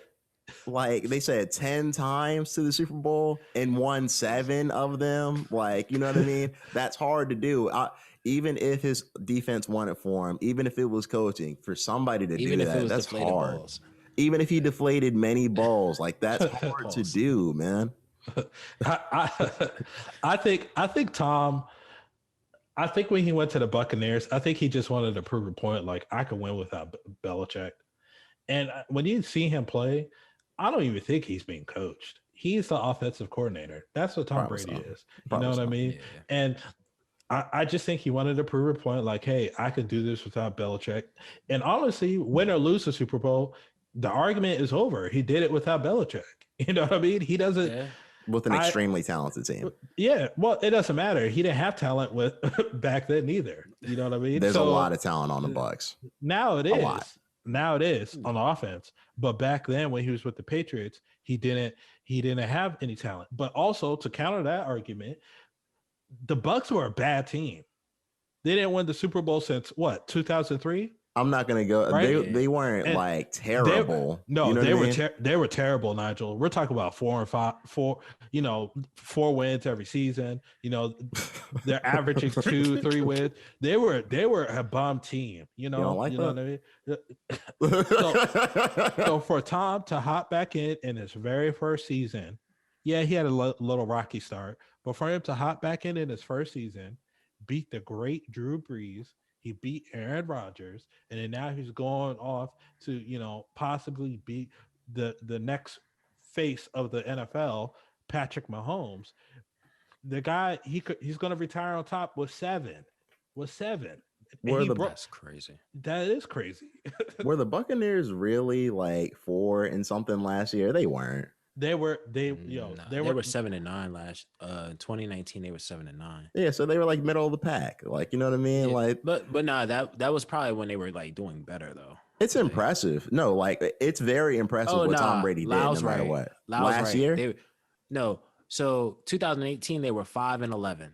like they said 10 times to the Super Bowl and won 7 of them. Like, you know what I mean? That's hard to do. Even if his defense won it for him, even if it was coaching, for somebody to do that, that's hard. Balls. Even if he deflated many balls, like, that's hard to do, man. I think Tom, I think when he went to the Buccaneers, I think he just wanted to prove a point. Like, I could win without Belichick. And when you see him play, I don't even think he's being coached. He's the offensive coordinator. That's what Tom Brady is. You know what I mean? Yeah. And I just think he wanted to prove a point. Like, hey, I could do this without Belichick. And honestly, win or lose the Super Bowl, the argument is over. He did it without Belichick. You know what I mean? He doesn't. Yeah. With an extremely talented team. Yeah, well, it doesn't matter. He didn't have talent with back then either. You know what I mean? There's a lot of talent on the Bucs. Now it is. lot. Now it is on offense. But back then, when he was with the Patriots, he didn't have any talent. But also, to counter that argument, the Bucs were a bad team. They didn't win the Super Bowl since what, 2003? I'm not gonna go. Right? They weren't And like terrible. No, you know they what I were mean? they were terrible, Nigel. We're talking about 4 wins every season. You know, they're averaging 2-3 wins. They were a bomb team. You know, don't like you know what I mean. So for Tom to hop back in his very first season, yeah, he had a little rocky start, but for him to hop back in his first season, beat the great Drew Brees. He beat Aaron Rodgers, and then now he's going off to, you know, possibly beat the next face of the NFL, Patrick Mahomes. The guy, he's going to retire on top with 7. That's crazy. That is crazy. Were the Buccaneers really like 4 and something last year? They weren't. They were 7-9 last 2019. They were 7-9. Yeah, so they were like middle of the pack. Like, you know what I mean? Yeah, Like, but nah, that was probably when they were like doing better though. it's impressive. No, like it's very impressive what Tom Brady did, no matter what. Last year? So 2018 they were 5-11.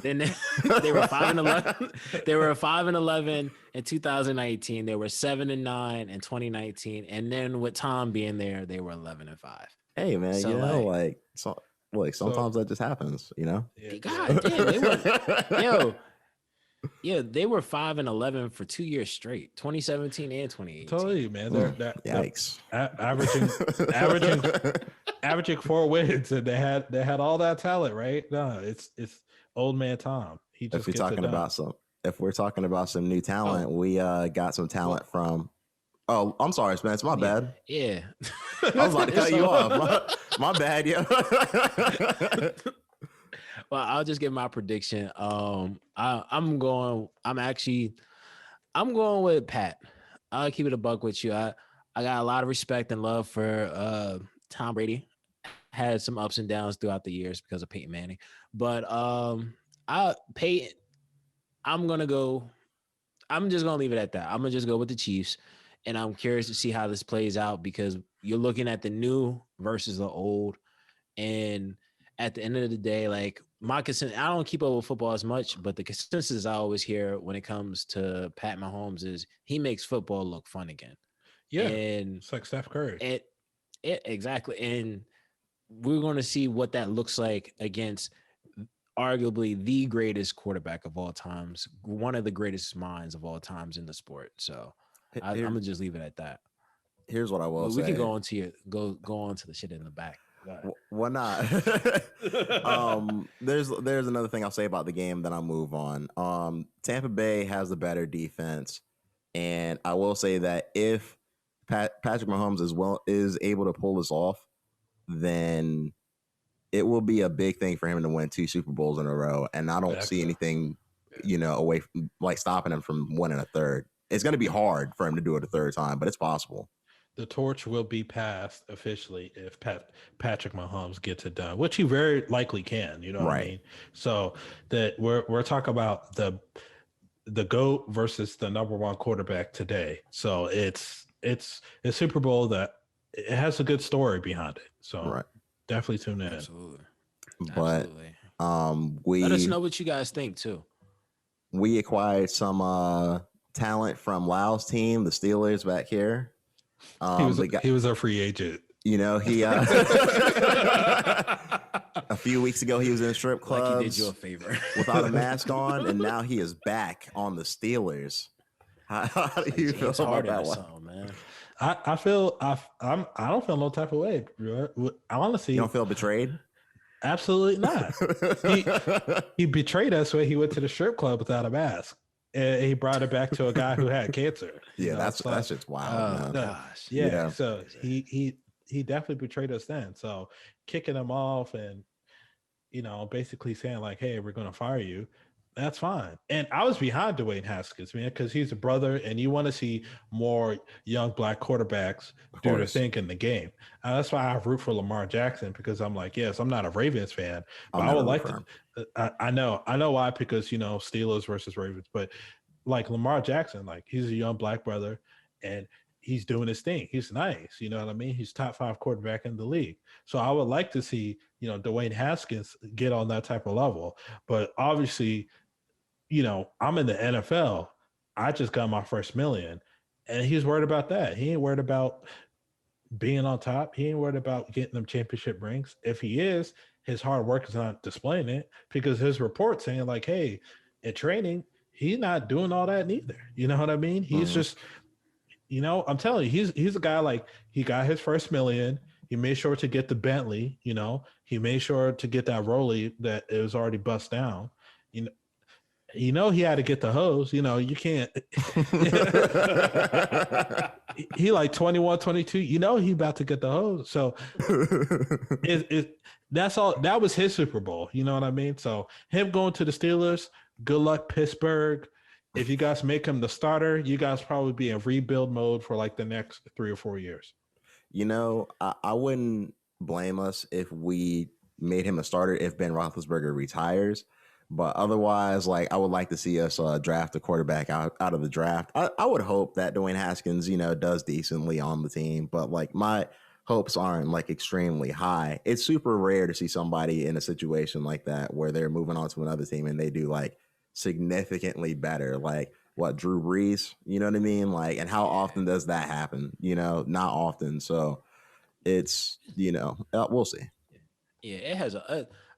Then they were 5-11. They were 5-11 in 2019. They were 7-9 in 2019, and then with Tom being there, they were 11-5. Hey man, So, you know, like- sometimes that just happens, you know. God damn, they were they were 5-11 for 2 years straight, 2017 and 2018. Totally, man. They're Yikes. averaging 4 wins, and they had all that talent, right? No, it's old man Tom. He just If we're talking about some new talent, we got some talent from. Oh, I'm sorry, Spence. My bad. Yeah. I was about to cut you off. My bad, yeah. Well, I'll just give my prediction. I'm going with Pat. I'll keep it a buck with you. I got a lot of respect and love for Tom Brady. Had some ups and downs throughout the years because of Peyton Manning, but I'm just gonna leave it at that. I'm gonna just go with the Chiefs, and I'm curious to see how this plays out because you're looking at the new versus the old, and at the end of the day, like I don't keep up with football as much, but the consensus I always hear when it comes to Pat Mahomes is he makes football look fun again. Yeah, and it's like Steph Curry. Exactly, and we're going to see what that looks like against arguably the greatest quarterback of all times, one of the greatest minds of all times in the sport. So I'm gonna just leave it at that. Here's what I will say. We can go on to the shit in the back. Why not? There's another thing I'll say about the game, then I'll move on. Tampa Bay has the better defense, and I will say that if Patrick Mahomes is able to pull this off, then it will be a big thing for him to win 2 Super Bowls in a row. And I don't see anything, away from like stopping him from winning a third. It's going to be hard for him to do it a third time, but it's possible. The torch will be passed officially if Patrick Mahomes gets it done, which he very likely can. You know what I mean? So that we're talking about the GOAT versus the number 1 quarterback today. So it's a Super Bowl that it has a good story behind it. So definitely tune in. Absolutely. But let us know what you guys think too. We acquired some talent from Lau's team, the Steelers, back here. He was a free agent. You know, he a few weeks ago he was in strip clubs. Like he did you a favor without a mask on, and now he is back on the Steelers. How do you feel about that one, man? I don't feel no type of way. Honestly, you don't feel betrayed. Absolutely not. He betrayed us when he went to the strip club without a mask. And he brought it back to a guy who had cancer. Yeah, that's just wild, man. Gosh. Yeah, so he definitely betrayed us then. So kicking him off and basically saying like, "Hey, we're going to fire you." That's fine. And I was behind Dwayne Haskins, man, because he's a brother, and you want to see more young black quarterbacks do their thing in the game. That's why I root for Lamar Jackson, because I'm like, yes, I'm not a Ravens fan, but I would like to. I know why, because Steelers versus Ravens, but like Lamar Jackson, like he's a young black brother, and he's doing his thing. He's nice, you know what I mean? He's top 5 quarterback in the league. So I would like to see Dwayne Haskins get on that type of level, but obviously, I'm in the NFL. I just got my first million, and he's worried about that. He ain't worried about being on top. He ain't worried about getting them championship rings. If he is, his hard work is not displaying it, because his report saying like, hey, in training, he's not doing all that neither. You know what I mean? He's just, I'm telling you, he's a guy, like, he got his first million. He made sure to get the Bentley, he made sure to get that Rollie that it was already bust down. He had to get the hose. You can't. He like 21, 22. He about to get the hose. So that's all. That was his Super Bowl. You know what I mean? So him going to the Steelers, good luck, Pittsburgh. If you guys make him the starter, you guys probably be in rebuild mode for like the next 3 or 4 years. I wouldn't blame us if we made him a starter if Ben Roethlisberger retires. But otherwise, like, I would like to see us draft a quarterback out of the draft. I would hope that Dwayne Haskins, does decently on the team. But like, my hopes aren't like extremely high. It's super rare to see somebody in a situation like that where they're moving on to another team and they do like significantly better. Like what, Drew Brees? You know what I mean? Like, and how often does that happen? Not often. So it's, we'll see. Yeah, it has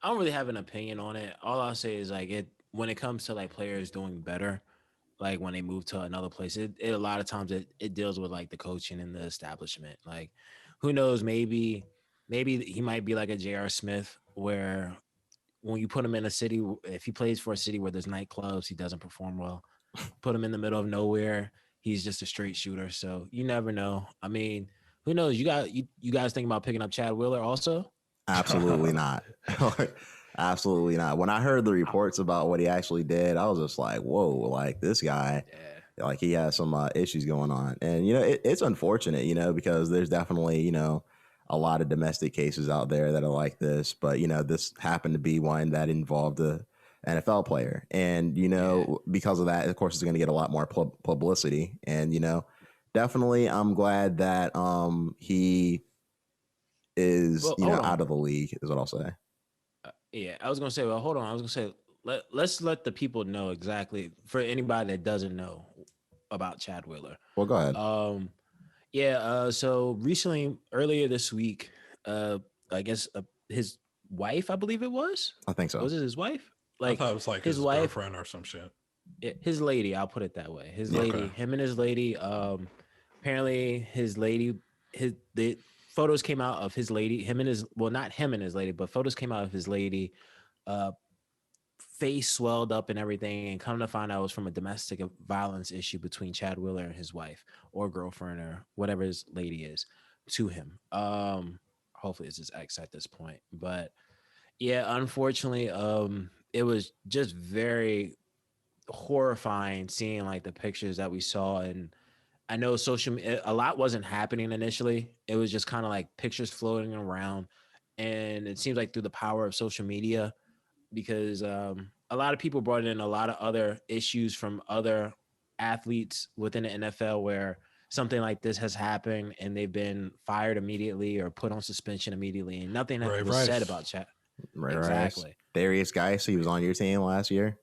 I don't really have an opinion on it. All I'll say is like when it comes to like players doing better, like when they move to another place, it a lot of times it deals with like the coaching and the establishment. Like, who knows, maybe he might be like a J.R. Smith, where when you put him in a city, if he plays for a city where there's nightclubs, he doesn't perform well. Put him in the middle of nowhere, he's just a straight shooter. So you never know. I mean, who knows? You guys thinking about picking up Chad Wheeler also? Absolutely not. Absolutely not. When I heard the reports about what he actually did, I was just like, whoa, like this guy, like he has some issues going on. And, it's unfortunate, because there's definitely, a lot of domestic cases out there that are like this. But, this happened to be one that involved a NFL player. And, because of that, of course, it's going to get a lot more publicity. And, definitely I'm glad that he is out of the league, is what I'll say. Yeah, I was gonna say, well, hold on. I was gonna say, let's let the people know exactly, for anybody that doesn't know about Chad Wheeler. Well, go ahead. So recently, earlier this week, I guess his wife, I believe it was. I think so. Was it his wife? Like, I thought it was like his wife, girlfriend or some shit. His lady, I'll put it that way. His lady, him and his lady. Apparently, his lady, the photos came out of his lady, not him and his lady, but photos came out of his lady, face swelled up and everything, and come to find out it was from a domestic violence issue between Chad Wheeler and his wife or girlfriend or whatever his lady is to him. Hopefully it's his ex at this point. But yeah, unfortunately, it was just very horrifying seeing like the pictures that we saw. And I know a lot wasn't happening initially. It was just kind of like pictures floating around. And it seems like through the power of social media, because a lot of people brought in a lot of other issues from other athletes within the NFL where something like this has happened and they've been fired immediately or put on suspension immediately, and nothing was said about Chad. Right, exactly. Darius Geis, he was on your team last year.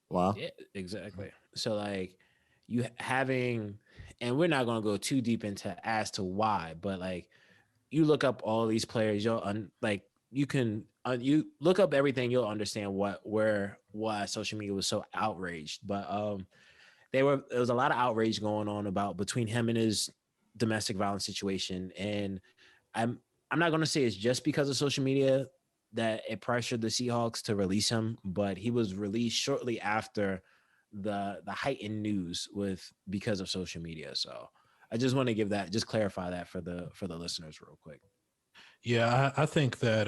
Wow. Yeah, exactly. So like you having, and we're not going to go too deep into as to why, but like you look up all these players, you look up everything, you'll understand why social media was so outraged. But there was a lot of outrage going on about between him and his domestic violence situation. And I'm not going to say it's just because of social media. that it pressured the Seahawks to release him, but he was released shortly after the heightened news because of social media. So I just want to just clarify that for the listeners real quick. Yeah, I think that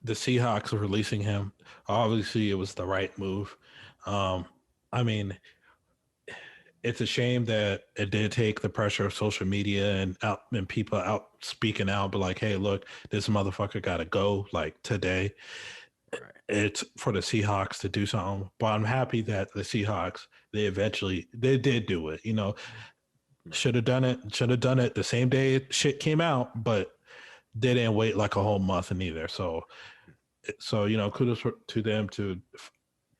the Seahawks releasing him, obviously it was the right move. I mean, it's a shame that it did take the pressure of social media and people out speaking out, but like, hey, look, this motherfucker got to go like today. Right. It's for the Seahawks to do something, but I'm happy that the Seahawks, they did do it. You know, should have done it the same day shit came out, but they didn't wait like a whole month neither. So you know, kudos to them to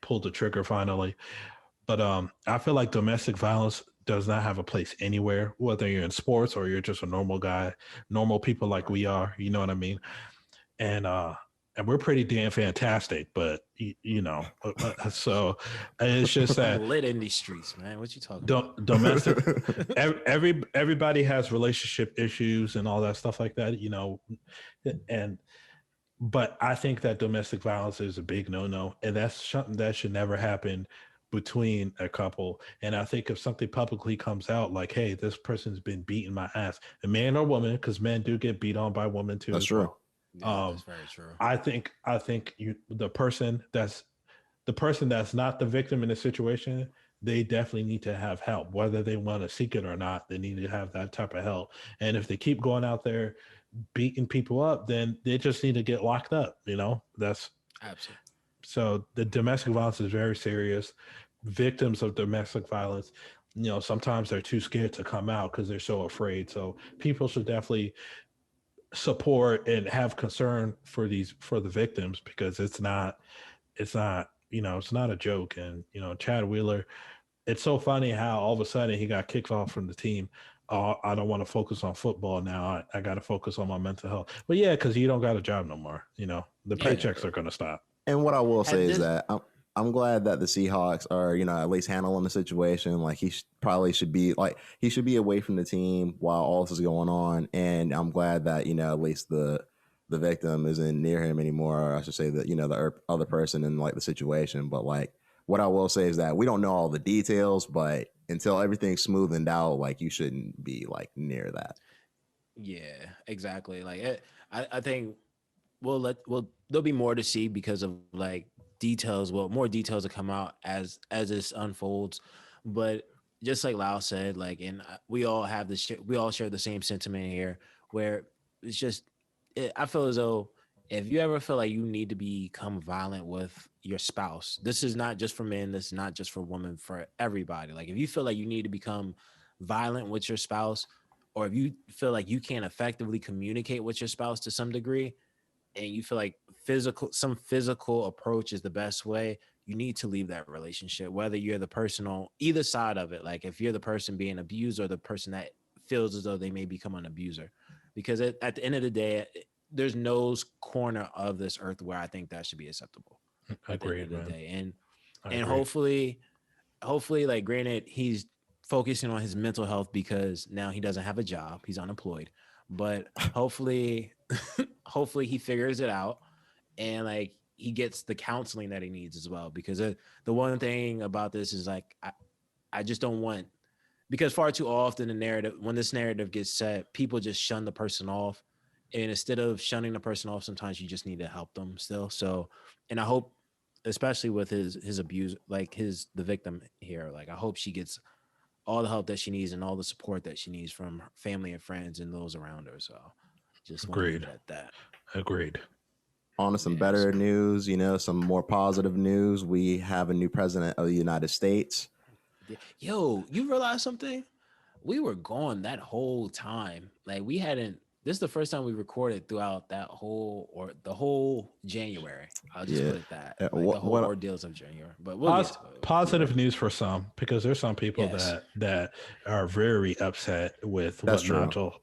pull the trigger finally. But I feel like domestic violence does not have a place anywhere, whether you're in sports or you're just a normal guy, normal people like we are. You know what I mean? And we're pretty damn fantastic, but you know, so it's just that lit in these streets, man. What you talking about? Domestic. Everybody has relationship issues and all that stuff like that, you know, but I think that domestic violence is a big no-no, and that's something that should never happen between a couple. And I think if something publicly comes out like, hey, this person's been beating my ass, a man or woman, because men do get beat on by women too. That's true. Well. Yeah, that's very true. I think the person that's not the victim in a situation, they definitely need to have help, whether they want to seek it or not. They need to have that type of help. And if they keep going out there beating people up, then they just need to get locked up. You know, that's absolutely. So the domestic violence is very serious. Victims of domestic violence, you know, sometimes they're too scared to come out because they're so afraid. So people should definitely support and have concern for the victims, because it's not you know, it's not a joke. And you know, Chad Wheeler, it's so funny how all of a sudden he got kicked off from the team. I don't want to focus on football now. I got to focus on my mental health. But yeah, because you don't got a job no more. You know, the paychecks are going to stop. And what I will say is that I'm glad that the Seahawks are, you know, at least handling the situation. Like he should be away from the team while all this is going on. And I'm glad that, you know, at least the victim isn't near him anymore. Or I should say that, you know, the other person in like the situation. But like, what I will say is that we don't know all the details, but until everything's smoothened out, like you shouldn't be like near that. Yeah, exactly. Like I think there'll be more to see because of like details. Well, more details will come out as this unfolds. But just like Lau said, like, and we all have we all share the same sentiment here, where it's just, I feel as though if you ever feel like you need to become violent with your spouse, this is not just for men, this is not just for women, for everybody. Like if you feel like you need to become violent with your spouse, or if you feel like you can't effectively communicate with your spouse to some degree, and you feel like some physical approach is the best way, you need to leave that relationship, whether you're the person on either side of it. Like if you're the person being abused or the person that feels as though they may become an abuser, because at the end of the day, there's no corner of this earth where I think that should be acceptable. Agreed, man. And hopefully, like, granted, he's focusing on his mental health because now he doesn't have a job, he's unemployed. But hopefully he figures it out and like he gets the counseling that he needs as well. Because the one thing about this is like I just don't want, because far too often when this narrative gets set, people just shun the person off. And instead of shunning the person off, sometimes you just need to help them still. So, and I hope, especially with his abuse, like the victim here, like I hope she gets all the help that she needs and all the support that she needs from her family and friends and those around her. So just agreed at that. Agreed. On to some better news, you know, some more positive news. We have a new president of the United States. Yo, you realize something? We were gone that whole time. Like this is the first time we recorded throughout the whole January. I'll just put it that. Like the whole ordeals of January. But positive news for some, because there's some people that are very upset with what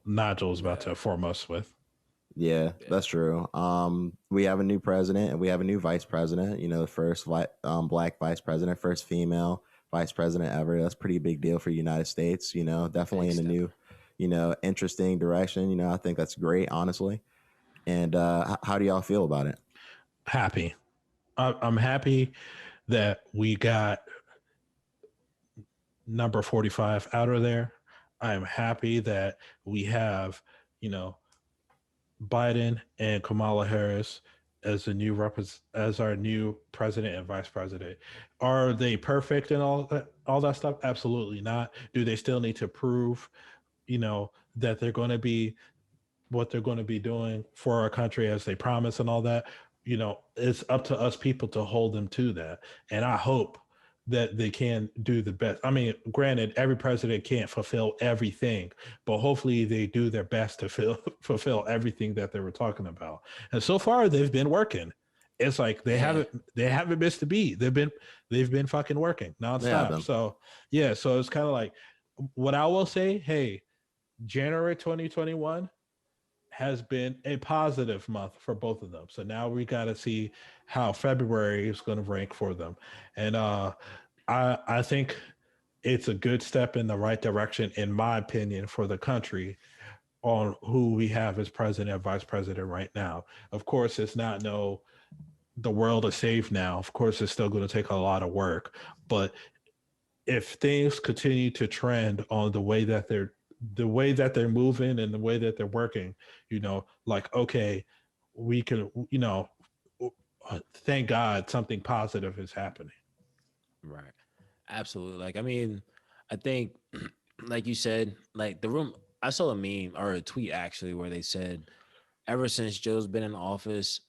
Nigel's about to inform us with. Yeah, that's true. We have a new president and we have a new vice president. You know, the first black vice president, first female vice president ever. That's a pretty big deal for the United States. You know, definitely in a new, you know, interesting direction. You know, I think that's great, honestly. And how do y'all feel about it? Happy. I'm happy that we got number 45 out of there. I'm happy that we have, you know, Biden and Kamala Harris as as our new president and vice president. Are they perfect and all that stuff? Absolutely not. Do they still need to prove, that they're going to be what they're going to be doing for our country as they promise and all that? It's up to us people to hold them to that. And I hope that they can do the best. I mean, granted, every president can't fulfill everything, but hopefully they do their best to fulfill everything that they were talking about. And so far, they've been working. It's like they haven't missed a beat. They've been fucking working nonstop. So yeah, so it's kind of like what I will say. Hey, January 2021 has been a positive month for both of them. So now we got to see how February is going to rank for them. And I think it's a good step in the right direction, in my opinion, for the country on who we have as president and vice president right now. Of course, it's not the world is safe now. Of course, it's still going to take a lot of work. But if things continue to trend on the way that they're moving and the way that they're working, like, okay, we can, thank God something positive is happening. Right. Absolutely. Like, I mean, I think, like you said, like I saw a meme or a tweet actually where they said, ever since Joe's been in office,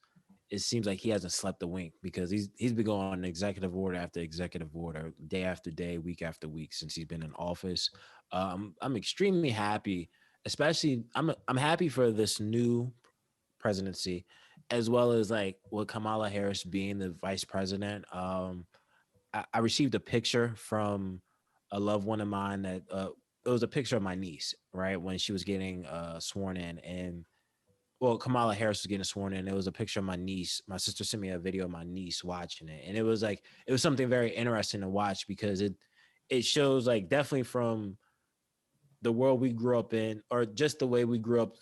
it seems like he hasn't slept a wink, because he's been going on executive order after executive order, day after day, week after week since he's been in office. I'm extremely happy, especially I'm happy for this new presidency, as well as like with Kamala Harris being the vice president. I received a picture from a loved one of mine that it was a picture of my niece, right, when she was getting sworn in. And well, Kamala Harris was getting sworn in. It was a picture of my niece. My sister sent me a video of my niece watching it, and it was something very interesting to watch, because it shows, like, definitely from the world we grew up in, or just the way we grew up,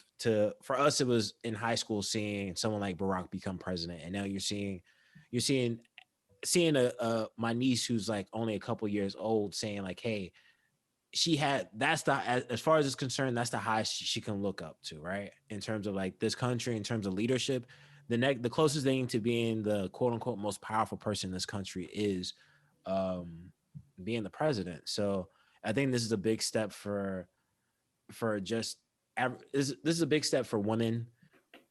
for us it was in high school seeing someone like Barack become president, and now you're seeing my niece, who's like only a couple years old, saying like, hey, as far as it's concerned, that's the highest she can look up to, right? In terms of like this country, in terms of leadership, the closest thing to being the quote unquote most powerful person in this country is being the president. So I think this is a big step for this is a big step for women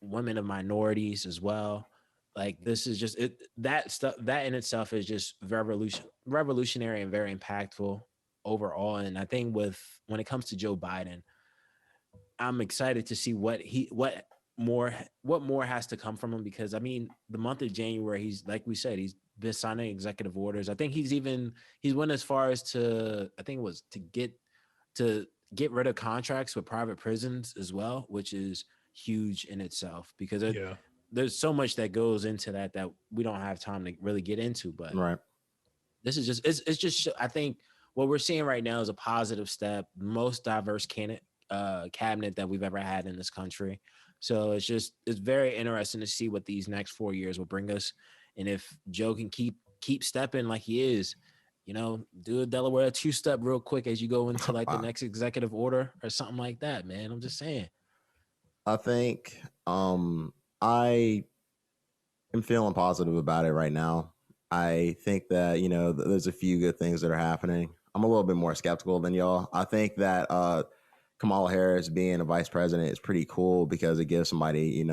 of minorities as well. Like, this is just that in itself is just revolutionary and very impactful overall. And I think when it comes to Joe Biden, I'm excited to see what more has to come from him, because I mean, the month of January, he's, like we said, he's been signing executive orders. I think he's went as far as to get rid of contracts with private prisons as well, which is huge in itself, because there's so much that goes into that we don't have time to really get into. But right, this is just I think what we're seeing right now is a positive step, most diverse cabinet that we've ever had in this country. So it's very interesting to see what these next 4 years will bring us. And if Joe can keep stepping like he is, do a Delaware 2-step real quick as you go into like the next executive order or something like that, man. I'm just saying. I think I am feeling positive about it right now. I think that, there's a few good things that are happening. I'm a little bit more skeptical than y'all. I think that Kamala Harris being a vice president is pretty cool, because it gives somebody,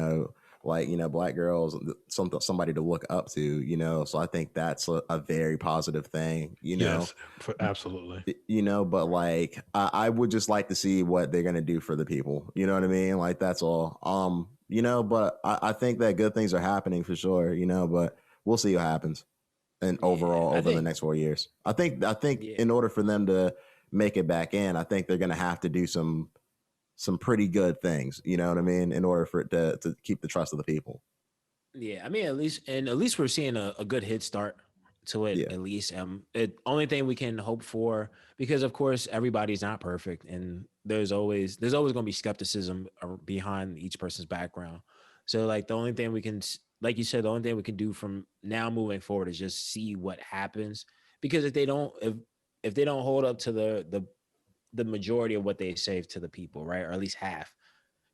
Black girls, somebody to look up to, so I think that's a very positive thing, Yes, absolutely. But like, I would just like to see what they're going to do for the people. You know what I mean? Like, that's all. But I think that good things are happening for sure, but we'll see what happens. And overall, over the next 4 years, I think in order for them to make it back in, I think they're going to have to do some pretty good things. You know what I mean? In order for it to keep the trust of the people. Yeah, I mean, at least we're seeing a good head start to it. Yeah. At least, only thing we can hope for, because of course everybody's not perfect, and there's always going to be skepticism behind each person's background. So like the only thing we can, like you said, the only thing we can do from now moving forward is just see what happens. Because if they don't hold up to the majority of what they say to the people, right, or at least half,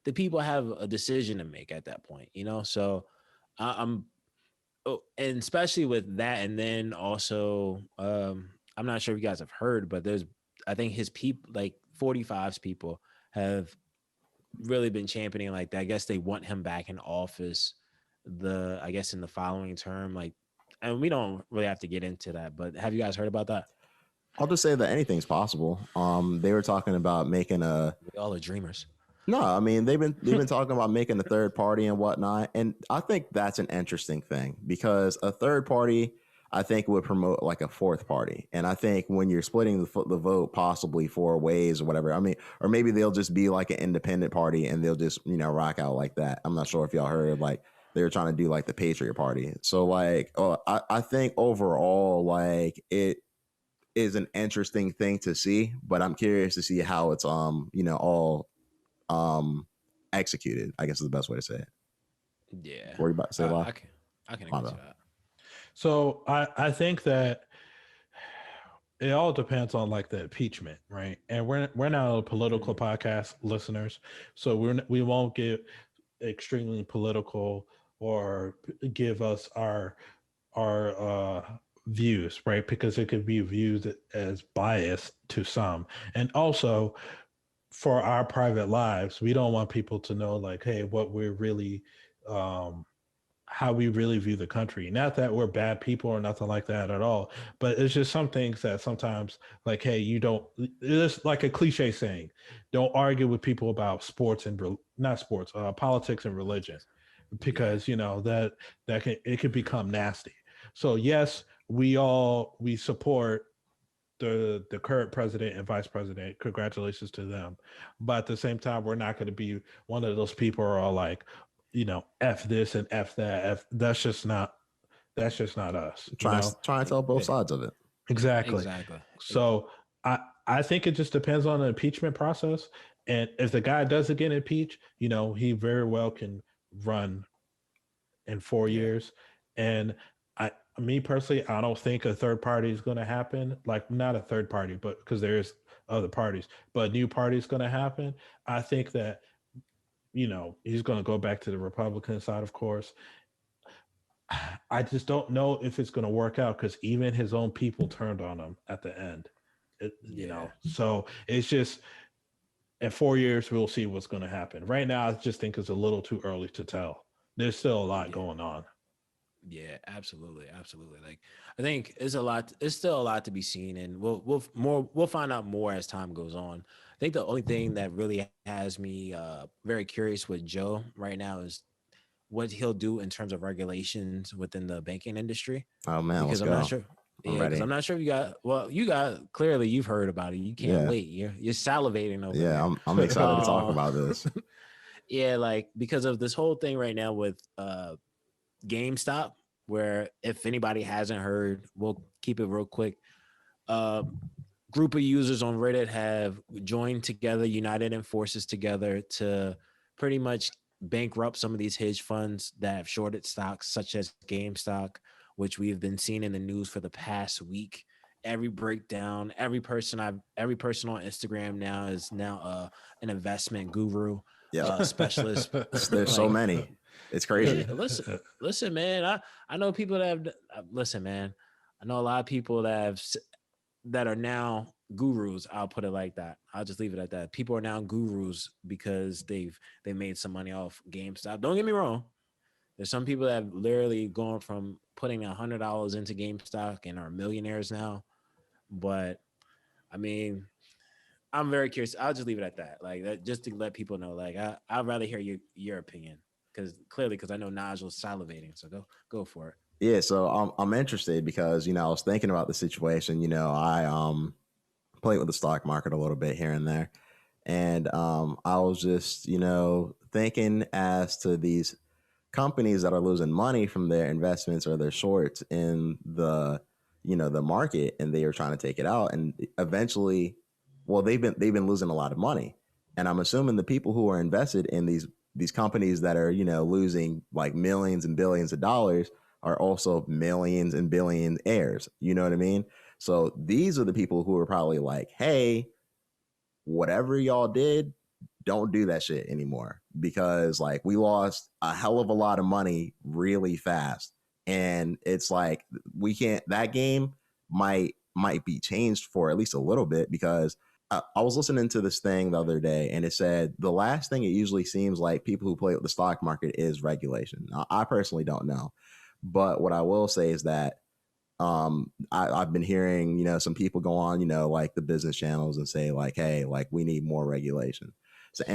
the people have a decision to make at that point, you know. So I'm oh, and especially with that, and then also I'm not sure if you guys have heard, but there's I think his people like 45's people have really been championing like that. I guess they want him back in office I guess in the following term, like, and we don't really have to get into that, but have you guys heard about that? I'll just say that anything's possible. They were talking about making a We all are dreamers. no, I mean they've been talking about making a third party and whatnot, and I think that's an interesting thing because a third party, I think, would promote like a fourth party, and I think when you're splitting the vote possibly 4 ways or whatever, I mean, or maybe they'll just be like an independent party and they'll just rock out like that. I'm not sure if y'all heard like they were trying to do like the Patriot Party. So like, I think overall like it is an interesting thing to see, but I'm curious to see how it's all executed, I guess is the best way to say it. Yeah. What are you about to say, Locke? I can My agree to bad. that. So I think that it all depends on like the impeachment, right? And we're not a political podcast, listeners, so we won't get extremely political or give us our views, right? Because it could be viewed as biased to some, and also for our private lives, we don't want people to know like, hey, what we're really how we really view the country. Not that we're bad people or nothing like that at all, but it's just some things that sometimes, like, hey, you don't. It's like a cliche saying: don't argue with people about sports and not sports, politics and religion, because that could become nasty. So yes, we support the current president and vice president. Congratulations to them, but at the same time, we're not going to be one of those people who are like, F this and F that. That's just not us. Trying to tell both sides of it. Exactly. Exactly. So I think it just depends on the impeachment process. And if the guy doesn't get impeached, he very well can run in 4 years. And me personally, I don't think a third party is going to happen. Like, not a third party, but because there's other parties, but a new party is going to happen. I think that he's going to go back to the Republican side, of course. I just don't know if it's going to work out because even his own people turned on him at the end. So it's just in 4 years we'll see what's going to happen. Right now, I just think it's a little too early to tell. There's still a lot going on. Yeah, absolutely. Like, I think it's still a lot to be seen, and we'll find out more as time goes on. I think the only thing that really has me very curious with Joe right now is what he'll do in terms of regulations within the banking industry. Oh man, Because let's I'm go. not sure. I'm Yeah, ready. because I'm not sure if you got clearly you've heard about it. You can't Yeah. wait. You're salivating over there. Yeah, I'm excited to talk about this. Yeah, like because of this whole thing right now with GameStop, where if anybody hasn't heard, we'll keep it real quick. Group of users on Reddit have joined together, united in forces together to pretty much bankrupt some of these hedge funds that have shorted stocks such as GameStop, which we've been seeing in the news for the past week. Every breakdown, every person on Instagram now is an investment guru, Yeah, specialist. there's so many. It's crazy. Yeah, listen, man. I know people that have. Listen, man. I know a lot of people that are now gurus. I'll put it like that. I'll just leave it at that. People are now gurus because they made some money off GameStop. Don't get me wrong. There's some people that have literally gone from putting $100 into GameStop and are millionaires now. But I mean, I'm very curious. I'll just leave it at that. Like that, just to let people know. Like I'd rather hear your opinion because I know Nigel's salivating. So go for it. Yeah, so I'm interested because I was thinking about the situation. I played with the stock market a little bit here and there, and I was just thinking as to these companies that are losing money from their investments or their shorts in the the market, and they are trying to take it out, and eventually, well, they've been losing a lot of money, and I'm assuming the people who are invested in these these companies that are, losing like millions and billions of dollars are also millions and billion heirs. You know what I mean? So these are the people who are probably like, hey, whatever y'all did, don't do that shit anymore, because like we lost a hell of a lot of money really fast. And it's like that game might be changed for at least a little bit, because I was listening to this thing the other day and it said the last thing it usually seems like people who play with the stock market is regulation. Now, I personally don't know, but what I will say is that I've been hearing, some people go on, like the business channels and say like, hey, like we need more regulation. It's an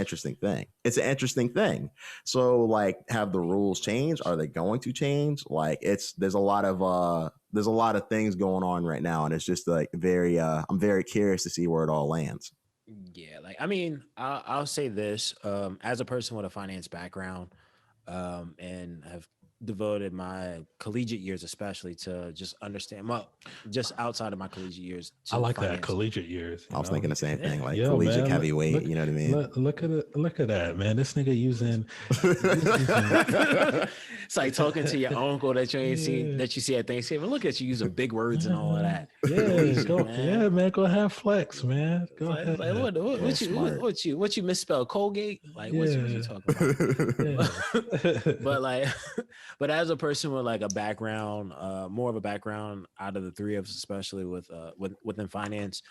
interesting thing. So like, have the rules changed? Are they going to change? Like there's a lot of things going on right now. And it's just like I'm very curious to see where it all lands. Yeah, like I mean, I'll say this as a person with a finance background, and have devoted my collegiate years, especially to just understand. Well, just outside of my collegiate years, I like that finance. collegiate years. I was thinking the same thing, like Yo, collegiate man, heavyweight. look, you know what I mean? Look at it. Look at that, man. This nigga using. It's like talking to your uncle that you ain't seen, that you see at Thanksgiving. Look at you using big words and all of that. Yeah, man. Go ahead, flex, man. Go ahead. Like, what you misspelled? Colgate? Like what you talking about? But like, but as a person with like a background, more of a background out of the three of us, especially within finance,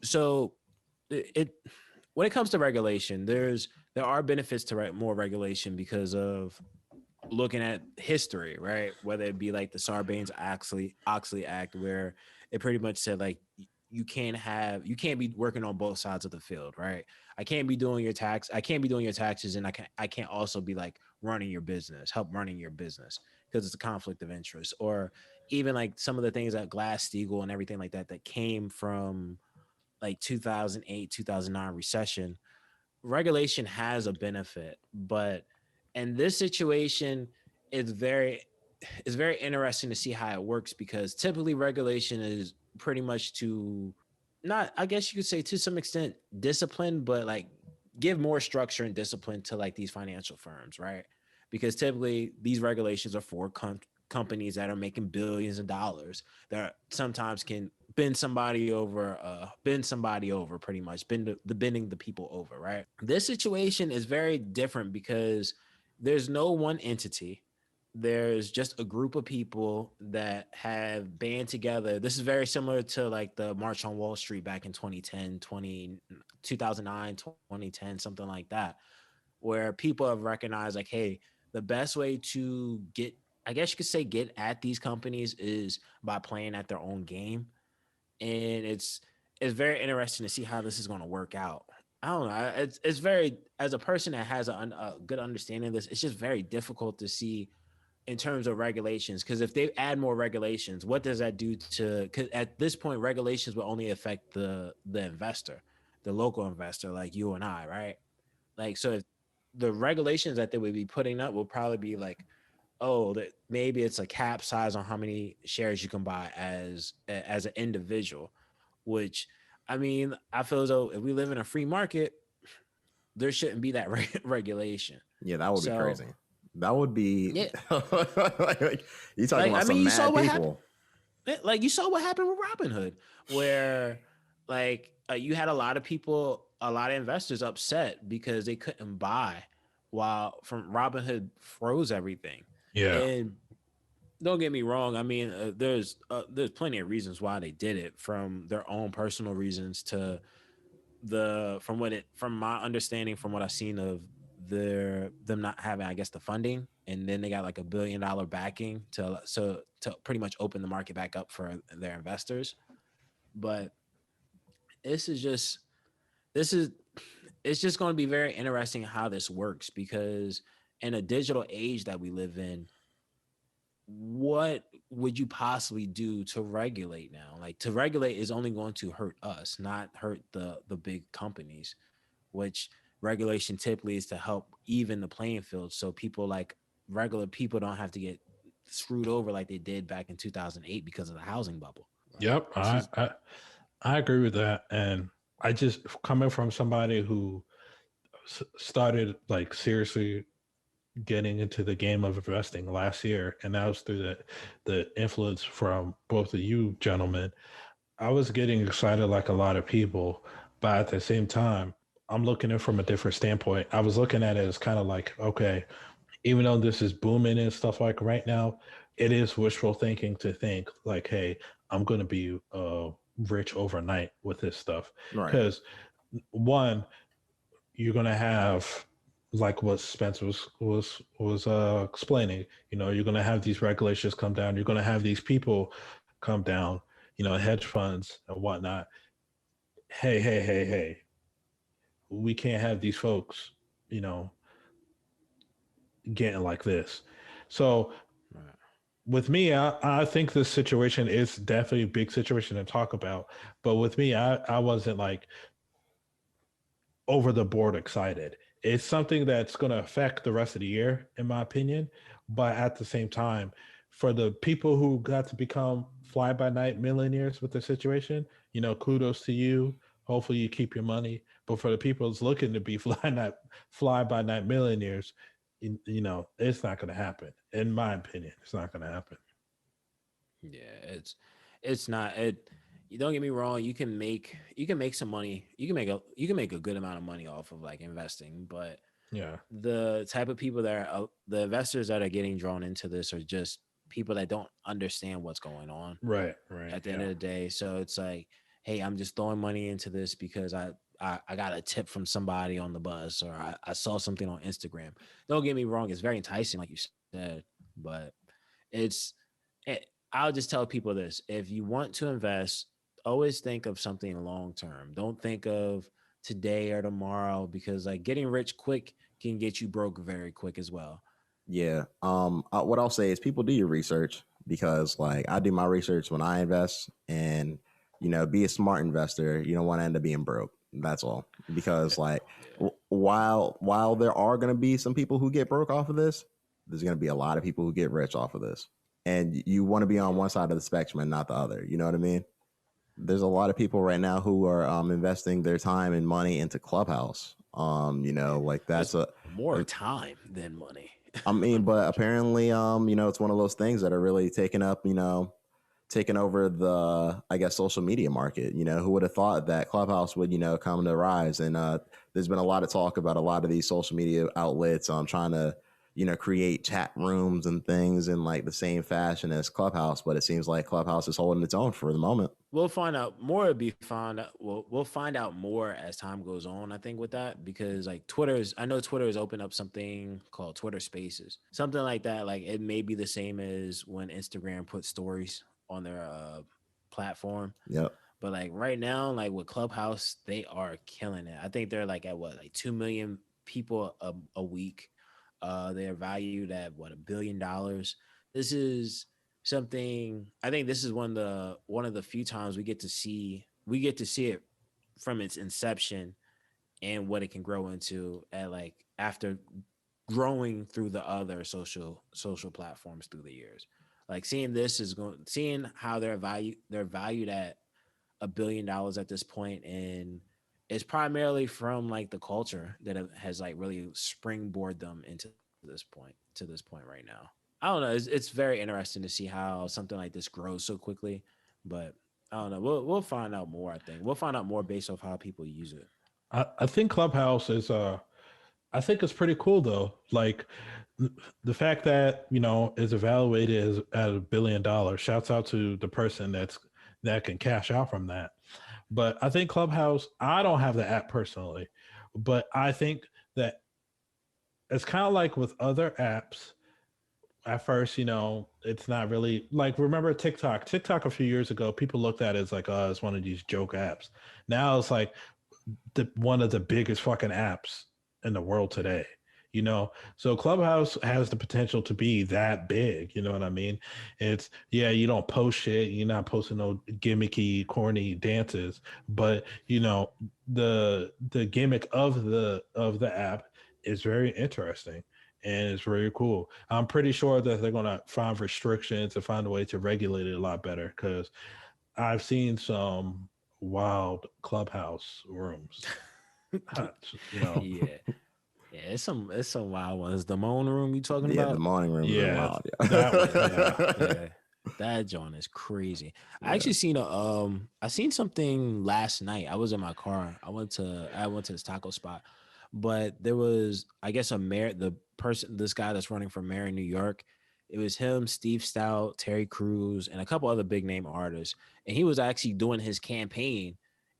so it when it comes to regulation, there are benefits to more regulation because of looking at history, right? Whether it be like the Sarbanes-Oxley Act, where it pretty much said like you can't be working on both sides of the field, right? I can't be doing your taxes, and I can't also be like help running your business, because it's a conflict of interest. Or even like some of the things that Glass-Steagall and everything like that came from like 2008, 2009 recession. Regulation has a benefit, but in this situation, it's very interesting to see how it works, because typically regulation is pretty much to not, I guess you could say to some extent, discipline, but like give more structure and discipline to like these financial firms, right? Because typically these regulations are for companies that are making billions of dollars that sometimes can bend somebody over, pretty much bending the people over, right? This situation is very different because there's no one entity. There's just a group of people that have band together. This is very similar to like the March on Wall Street back in 2009, 2010, something like that, where people have recognized like, hey, the best way to get at these companies is by playing at their own game. And it's very interesting to see how this is going to work out. I don't know. It's very, as a person that has a good understanding of this, it's just very difficult to see in terms of regulations, because if they add more regulations, what does that do to, because at this point regulations will only affect the investor, the local investor like you and I, right? Like, so if the regulations that they would be putting up will probably be like, oh, that maybe it's a cap size on how many shares you can buy as an individual, which, I mean, I feel as though if we live in a free market, there shouldn't be that regulation. Yeah, that would be crazy. That would be, like, you talking about some mad people. Like, you saw what happened with Robinhood, where like you had a lot of investors upset because they couldn't buy while Robinhood froze everything. Yeah. And don't get me wrong. I mean, there's plenty of reasons why they did it, from their own personal reasons to from my understanding, from what I've seen of them not having, I guess, the funding, and then they got like $1 billion backing to pretty much open the market back up for their investors. But it's just going to be very interesting how this works, because in a digital age that we live in, what would you possibly do to regulate now? Like, to regulate is only going to hurt us, not hurt the big companies, which regulation typically is to help even the playing field, so people like regular people don't have to get screwed over like they did back in 2008 because of the housing bubble. Yep, I agree with that. And I just, coming from somebody who started like seriously getting into the game of investing last year, and that was through the influence from both of you gentlemen. I was getting excited like a lot of people, but at the same time, I'm looking at it from a different standpoint. I was looking at it as kind of like, okay, even though this is booming and stuff like right now, it is wishful thinking to think like, hey, I'm going to be rich overnight with this stuff. Right. Because one, you're going to have like what Spence was explaining. You know, you're going to have these regulations come down. You're going to have these people come down. You know, hedge funds and whatnot. Hey, we can't have these folks, you know, getting like this. So with me, I think this situation is definitely a big situation to talk about. But with me, I wasn't like over the board excited. It's something that's going to affect the rest of the year, in my opinion. But at the same time, for the people who got to become fly by night millionaires with the situation, you know, kudos to you. Hopefully you keep your money. But for the people who's looking to be fly by night millionaires, you know, it's not going to happen. In my opinion, it's not going to happen. Yeah, it's not it. You don't get me wrong. You can make some money. You can make a good amount of money off of like investing, but Yeah, the type of people that are the investors that are getting drawn into this are just people that don't understand what's going on right. at the end of the day. So it's like, hey, I'm just throwing money into this because I got a tip from somebody on the bus or I saw something on Instagram. Don't get me wrong, it's very enticing, like you said, but it's I'll just tell people this. If you want to invest, always think of something long term. Don't think of today or tomorrow because like getting rich quick can get you broke very quick as well. Yeah. What I'll say is people do your research because like I do my research when I invest and be a smart investor. You don't want to end up being broke. That's all. Because like while there are going to be some people who get broke off of this, there's going to be a lot of people who get rich off of this. And you want to be on one side of the spectrum and not the other. You know what I mean? There's a lot of people right now who are investing their time and money into Clubhouse. Like that's more time than money. I mean, but apparently, it's one of those things that are really taking up, taking over the, I guess, social media market. Who would have thought that Clubhouse would, come to rise? And there's been a lot of talk about a lot of these social media outlets trying to, create chat rooms and things in like the same fashion as Clubhouse. But it seems like Clubhouse is holding its own for the moment. We'll find out more. We'll find out more as time goes on. I think with that because like I know Twitter has opened up something called Twitter Spaces, something like that. Like it may be the same as when Instagram put stories on their platform. Yep. But like right now, like with Clubhouse, they are killing it. I think they're like at what, like 2 million people a week. They're valued at what, $1 billion. This is something. I think this is one of the few times we get to see it from its inception and what it can grow into at like after growing through the other social platforms through the years. Like seeing how they're valued at $1 billion at this point, and it's primarily from like the culture that has like really springboard them into this point right now. I don't know. It's very interesting to see how something like this grows so quickly, but I don't know. We'll find out more. I think we'll find out more based off how people use it. I think Clubhouse is I think it's pretty cool though. Like the fact that is evaluated as at $1 billion. Shouts out to the person that can cash out from that. But I think Clubhouse, I don't have the app personally, but I think that it's kind of like with other apps. At first, it's not really like, remember TikTok? TikTok a few years ago, people looked at it as like, oh, it's one of these joke apps. Now it's like one of the biggest fucking apps in the world today. So Clubhouse has the potential to be that big. You know what I mean? It's you don't post shit, you're not posting no gimmicky, corny dances, but the gimmick of the app is very interesting and it's very cool. I'm pretty sure that they're gonna find restrictions and find a way to regulate it a lot better because I've seen some wild Clubhouse rooms. Yeah. Yeah, it's some wild ones. The Moan Room you talking Yeah, about? the morning room is Yeah, wild. that was Yeah. That joint is crazy. I Yeah. actually seen I seen something last night. I was in my car. I went to this taco spot, but there was, I guess, this guy that's running for mayor in New York. It was him, Steve Stout, Terry Crews, and a couple other big name artists. And he was actually doing his campaign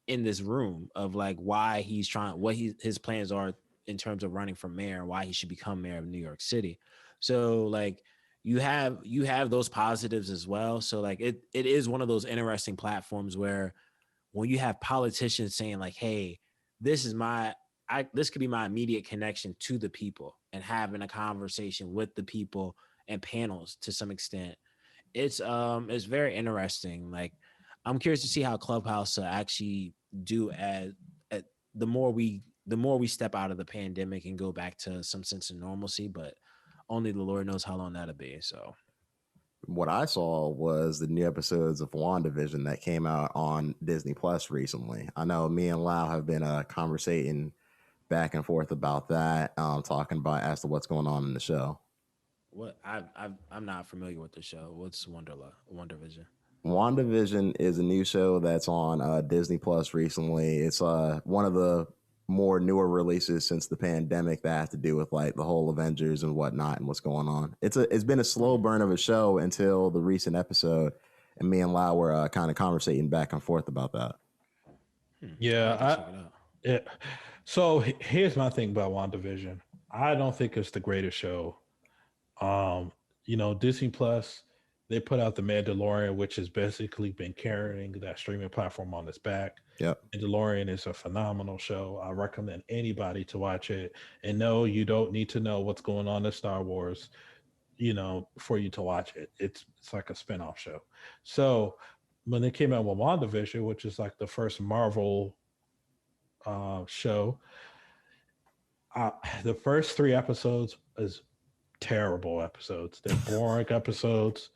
in this room of like why he's trying, his plans are in terms of running for mayor, and why he should become mayor of New York City. So like you have those positives as well. So like it is one of those interesting platforms where when you have politicians saying like, hey, this is this could be my immediate connection to the people, and having a conversation with the people and panels to some extent. It's very interesting. Like I'm curious to see how Clubhouse actually do at the more we step out of the pandemic and go back to some sense of normalcy, but only the Lord knows how long that'll be. So What I saw was the new episodes of WandaVision that came out on Disney Plus recently. I know me and Lau have been conversating back and forth about that, talking about as to what's going on in the show. what I'm not familiar with the show. What's Wonder Vision? WandaVision is a new show that's on Disney Plus recently. It's one of the more newer releases since the pandemic that has to do with like the whole Avengers and whatnot and what's going on. It's been a slow burn of a show until the recent episode, and me and Lau were kind of conversating back and forth about that. Yeah, I have to check it out. it, so here's my thing about WandaVision. I don't think it's the greatest show. Disney Plus, they put out The Mandalorian, which has basically been carrying that streaming platform on its back. Yep. Mandalorian is a phenomenal show. I recommend anybody to watch it. And no, you don't need to know what's going on in Star Wars, for you to watch it. It's like a spinoff show. So when they came out with WandaVision, which is like the first Marvel show, the first 3 episodes is terrible episodes. They're boring episodes.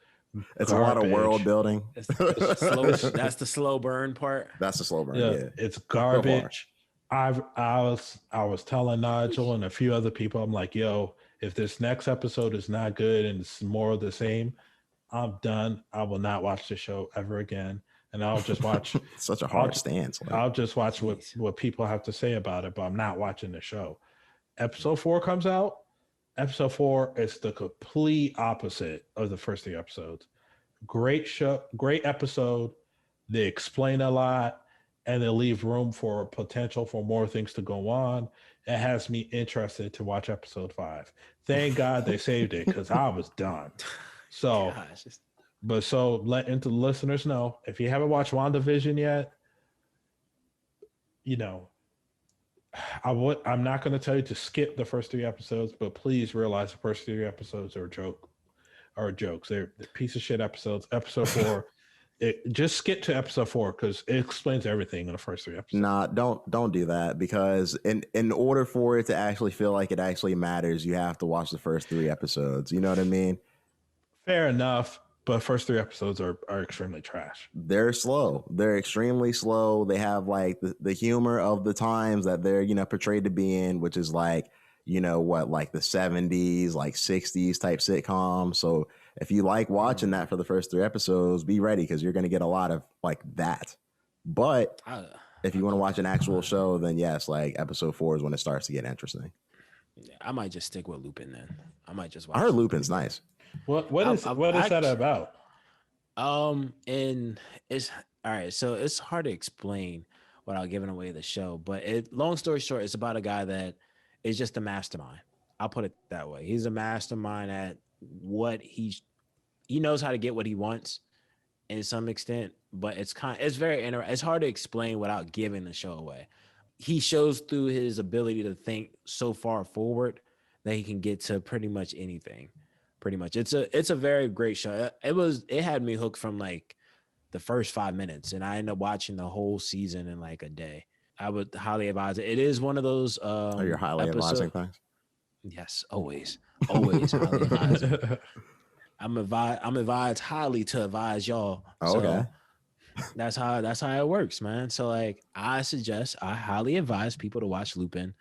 It's a lot of world building. That's the slow burn part. That's the slow burn. Yeah, Yeah. it's garbage. I was telling Nigel and a few other people, I'm like, yo, if this next episode is not good and it's more of the same, I'm done. I will not watch the show ever again. And I'll just watch Such a hard stance. Like. I'll just watch what people have to say about it, but I'm not watching the show. Episode 4 comes out. Episode 4 is the complete opposite of the first 3 episodes. Great show, great episode. They explain a lot and they leave room for potential for more things to go on. It has me interested to watch episode 5. Thank God they saved it because I was done. So, letting the listeners know, if you haven't watched WandaVision yet, I'm not going to tell you to skip the first 3 episodes, but please realize the first 3 episodes are jokes. They're piece of shit episodes. Episode 4, just skip to episode 4 because it explains everything in the first 3 episodes. Nah, don't do that, because in order for it to actually feel like it actually matters, you have to watch the first 3 episodes. You know what I mean? Fair enough. But first 3 episodes are extremely trash. They're slow. They're extremely slow. They have like the humor of the times that they're, portrayed to be in, which is like, like the 70s, like 60s type sitcom. So if you like watching that for the first 3 episodes, be ready, because you're going to get a lot of like that. But if you want to watch an actual show, then yes, like episode 4 is when it starts to get interesting. I might just stick with Lupin then. I might just watch. I heard Lupin's nice. What is that about? And it's all right. So it's hard to explain without giving away the show. But long story short, it's about a guy that is just a mastermind. I'll put it that way. He's a mastermind at what he knows how to get what he wants in some extent. But it's very interesting. It's hard to explain without giving the show away. He shows through his ability to think so far forward that he can get to pretty much anything. Pretty much. It's a very great show. It had me hooked from like the first 5 minutes, and I ended up watching the whole season in like a day. I would highly advise it. It is one of those Are you highly advising things? Yes, always highly advising. I'm advised highly to advise y'all. Oh, okay. So that's how it works, man. So like I highly advise people to watch Lupin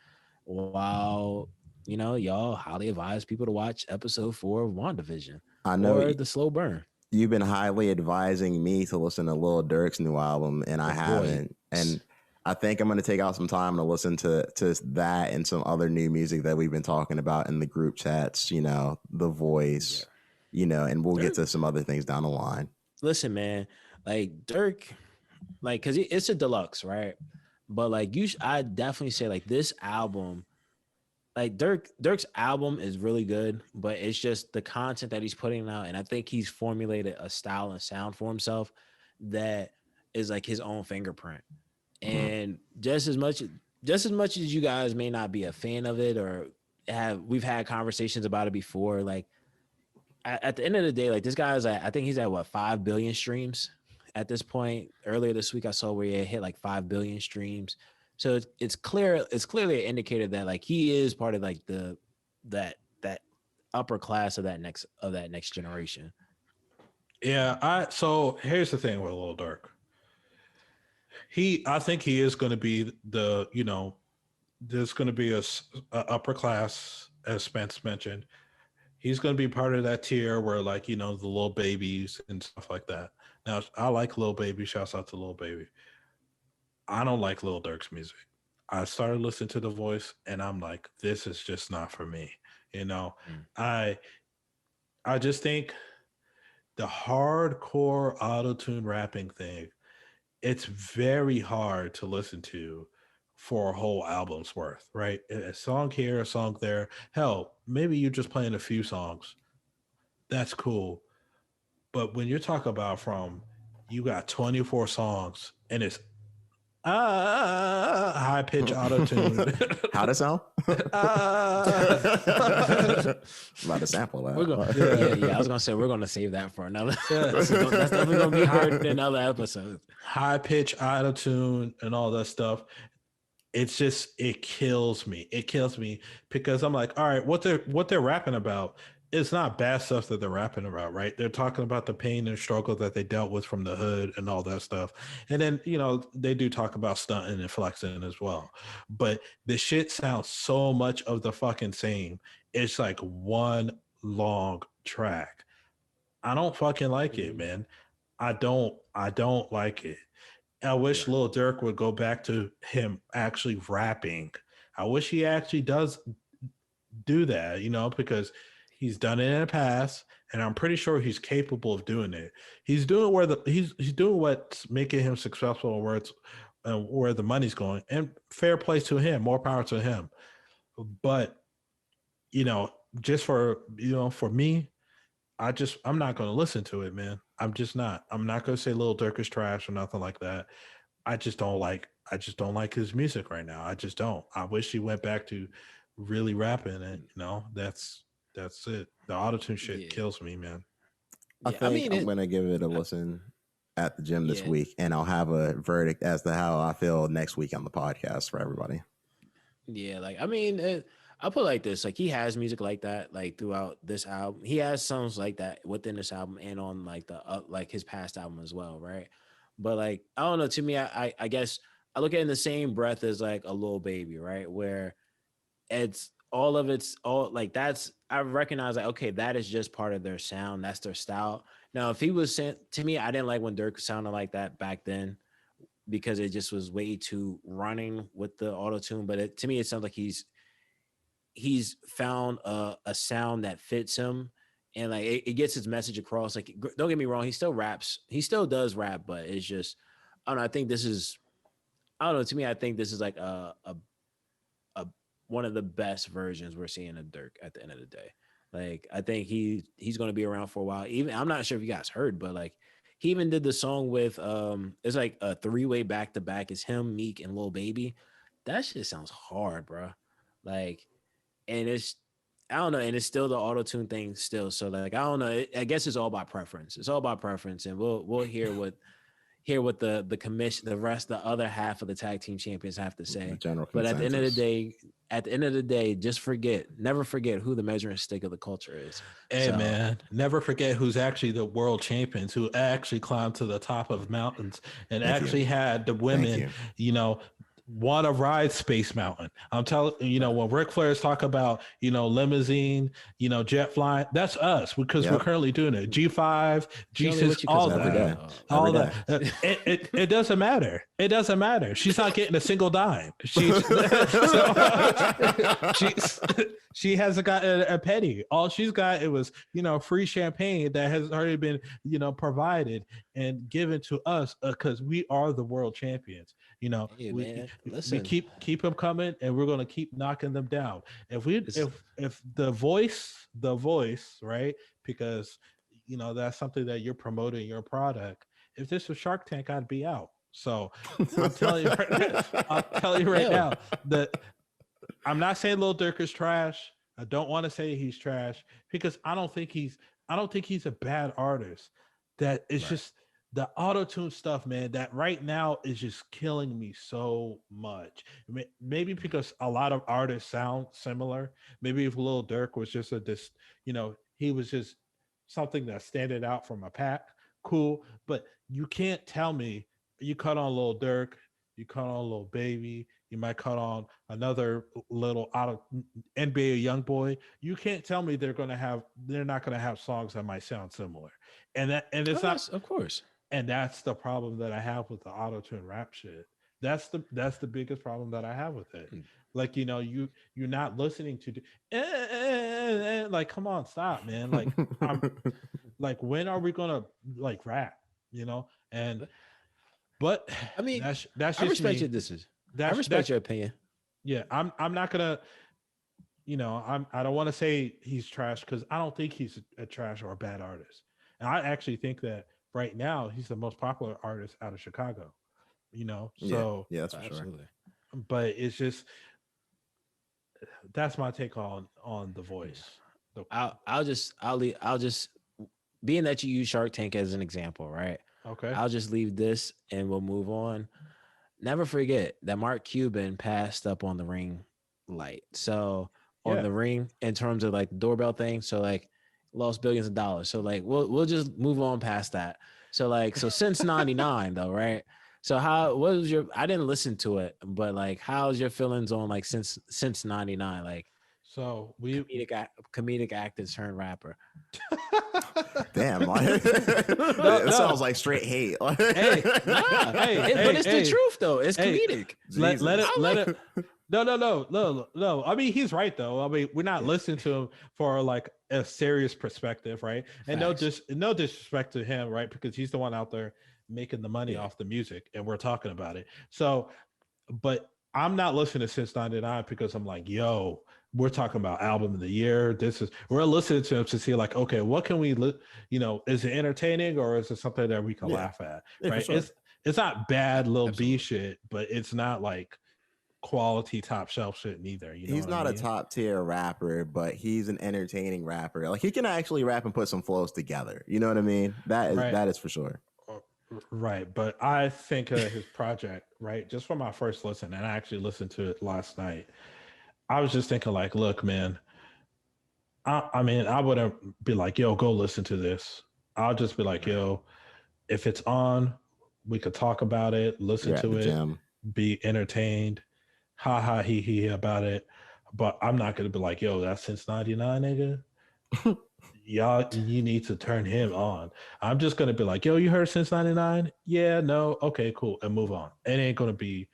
while y'all highly advise people to watch episode 4 of WandaVision I know or The Slow Burn. you've been highly advising me to listen to Lil Durk's new album, and I Boy. haven't. And I think I'm going to take out some time to listen to that and some other new music that we've been talking about in the group chats, The Voice, and we'll get to some other things down the line. Listen, man, like Durk, like, because it's a deluxe, right? But like I definitely say like this album, like Durk's album is really good, but it's just the content that he's putting out, and I think he's formulated a style and sound for himself that is like his own fingerprint. And just as much as you guys may not be a fan of it or we've had conversations about it before, like at the end of the day, like this guy's I think he's at what 5 billion streams at this point. Earlier this week I saw where he hit like 5 billion streams. So it's clearly an indicator that like he is part of like that upper class of that next generation. Yeah, so here's the thing with Lil Durk. I think he is going to be there's going to be a upper class, as Spence mentioned. He's going to be part of that tier where like, the Lil Babies and stuff like that. Now, I like Lil Baby. Shouts out to Lil Baby. I don't like Lil Durk's music. I started listening to The Voice and I'm like, this is just not for me. I just think the hardcore auto-tune rapping thing, it's very hard to listen to for a whole album's worth, right? A song here, a song there. Hell, maybe you're just playing a few songs. That's cool. But when you're talking about you got 24 songs and it's high pitch auto tune. How'd it sound? About to sample that. I was gonna say we're gonna save that for another. That's definitely gonna be hard in another episode. High pitch auto tune and all that stuff. It's just it kills me. It kills me because I'm like, all right, what they're rapping about. It's not bad stuff that they're rapping about, right? They're talking about the pain and struggle that they dealt with from the hood and all that stuff. And then, they do talk about stunting and flexing as well. But the shit sounds so much of the fucking same. It's like one long track. I don't fucking like it, man. I don't like it. I wish Lil Durk would go back to him actually rapping. I wish he actually does do that, because he's done it in the past, and I'm pretty sure he's capable of doing it. He's doing he's doing what's making him successful, where the money's going, and fair play to him, more power to him. But just for me, I'm not going to listen to it, man. I'm just not. I'm not going to say Lil Durk is trash or nothing like that. I just don't like his music right now. I just don't. I wish he went back to really rapping, and that's it. The autotune shit kills me, man. I think I'm going to give it a listen at the gym this week, and I'll have a verdict as to how I feel next week on the podcast for everybody. Yeah, I'll put it like this. Like, he has music like that, like, throughout this album. He has songs like that within this album and on, like, like his past album as well, right? But, like, I don't know. To me, I guess I look at it in the same breath as, like, a Lil Baby, right? Where it's all like, I recognize, like, okay, that is just part of their sound. That's their style. Now, if he was sent to me, I didn't like when Durk sounded like that back then because it just was way too running with the auto-tune. But to me, it sounds like he's found a sound that fits him, and like it gets his message across. Like, don't get me wrong, he still raps, he still does rap, but it's just, I don't know. To me, I think this is like a one of the best versions we're seeing of Durk at the end of the day. Like, I think he's going to be around for a while. Even, I'm not sure if you guys heard, but like, he even did the song with it's like a 3-way back-to-back. It's him, Meek, and Lil Baby. That shit sounds hard, bro. Like, and it's, I don't know, and it's still the auto-tune thing still. So like, I don't know. I guess it's all about preference. It's all about preference, and we'll hear what the commission, the other half of the tag team champions have to say. But at the end of the day, never forget who the measuring stick of the culture is. Hey, man, never forget who's actually the world champions, who actually climbed to the top of mountains and had the women, want to ride Space Mountain. I'm telling you, when Ric Flair's talk about, limousine, jet flying, that's us because we're currently doing it. G5, G6, all that. All that. It doesn't matter. It doesn't matter. She's not getting a single dime. She hasn't got a penny. All she's got, it was, free champagne that has already been, provided and given to us because we are the world champions. Hey, we listen. keep them coming, and we're gonna keep knocking them down. If the voice, right? Because that's something that you're promoting your product. If this was Shark Tank, I'd be out. So I'm telling you right now that I'm not saying Lil Durk is trash. I don't want to say he's trash because I don't think he's a bad artist. That is just the auto-tune stuff, man, that right now is just killing me so much. Maybe because a lot of artists sound similar. Maybe if Lil Durk was just he was just something that standing out from a pack, cool. But you can't tell me you cut on Lil Durk, you cut on Lil Baby, you might cut on another little out of NBA YoungBoy. You can't tell me they're not gonna have songs that might sound similar. And it's not, of course. And that's the problem that I have with the auto-tune rap shit. That's the biggest problem that I have with it. Like, you're not listening to like, come on, stop, man. Like, like, when are we gonna like rap? But I mean, that's just I respect me. your decision. I respect your opinion. Yeah, I'm not gonna, I don't want to say he's trash because I don't think he's a trash or a bad artist. And I actually think that right now he's the most popular artist out of Chicago. So yeah, that's for absolutely. Sure. But it's just that's my take on The Voice. I'll just being that you use Shark Tank as an example, right? Okay. I'll just leave this and we'll move on. Never forget that Mark Cuban passed up on the ring light. So on the ring in terms of like the doorbell thing. So like lost billions of dollars. So like we'll just move on past that. So like since 99 though, right? So what was I didn't listen to it, but like how's your feelings on like since 99? Like so comedic actor turned rapper. Damn, it sounds like straight hate. But it's the truth though. It's comedic. Let it. No. I mean, he's right though. I mean, we're not listening to him for like a serious perspective, right? And no disrespect to him, right? Because he's the one out there making the money off the music, and we're talking about it. So, but I'm not listening to Since 99 because I'm like, yo, we're talking about album of the year. We're listening to him to see like, okay, what can we, is it entertaining or is it something that we can laugh at? Right? Sure. It's not bad Lil B shit, but it's not like quality top shelf shit neither. He's not a top tier rapper, but he's an entertaining rapper. Like he can actually rap and put some flows together. You know what I mean? That is for sure. Right, but I think his project, right, just from my first listen, and I actually listened to it last night, I was just thinking like, look, man, I mean, I wouldn't be like, yo, go listen to this. I'll just be like, yo, if it's on, we could talk about it, listen to it, be entertained, ha ha he he about it. But I'm not gonna be like, yo, that's Since 99, nigga. Y'all, you need to turn him on. I'm just gonna be like, yo, you heard Since 99? Yeah, no, okay, cool, and move on. It ain't gonna be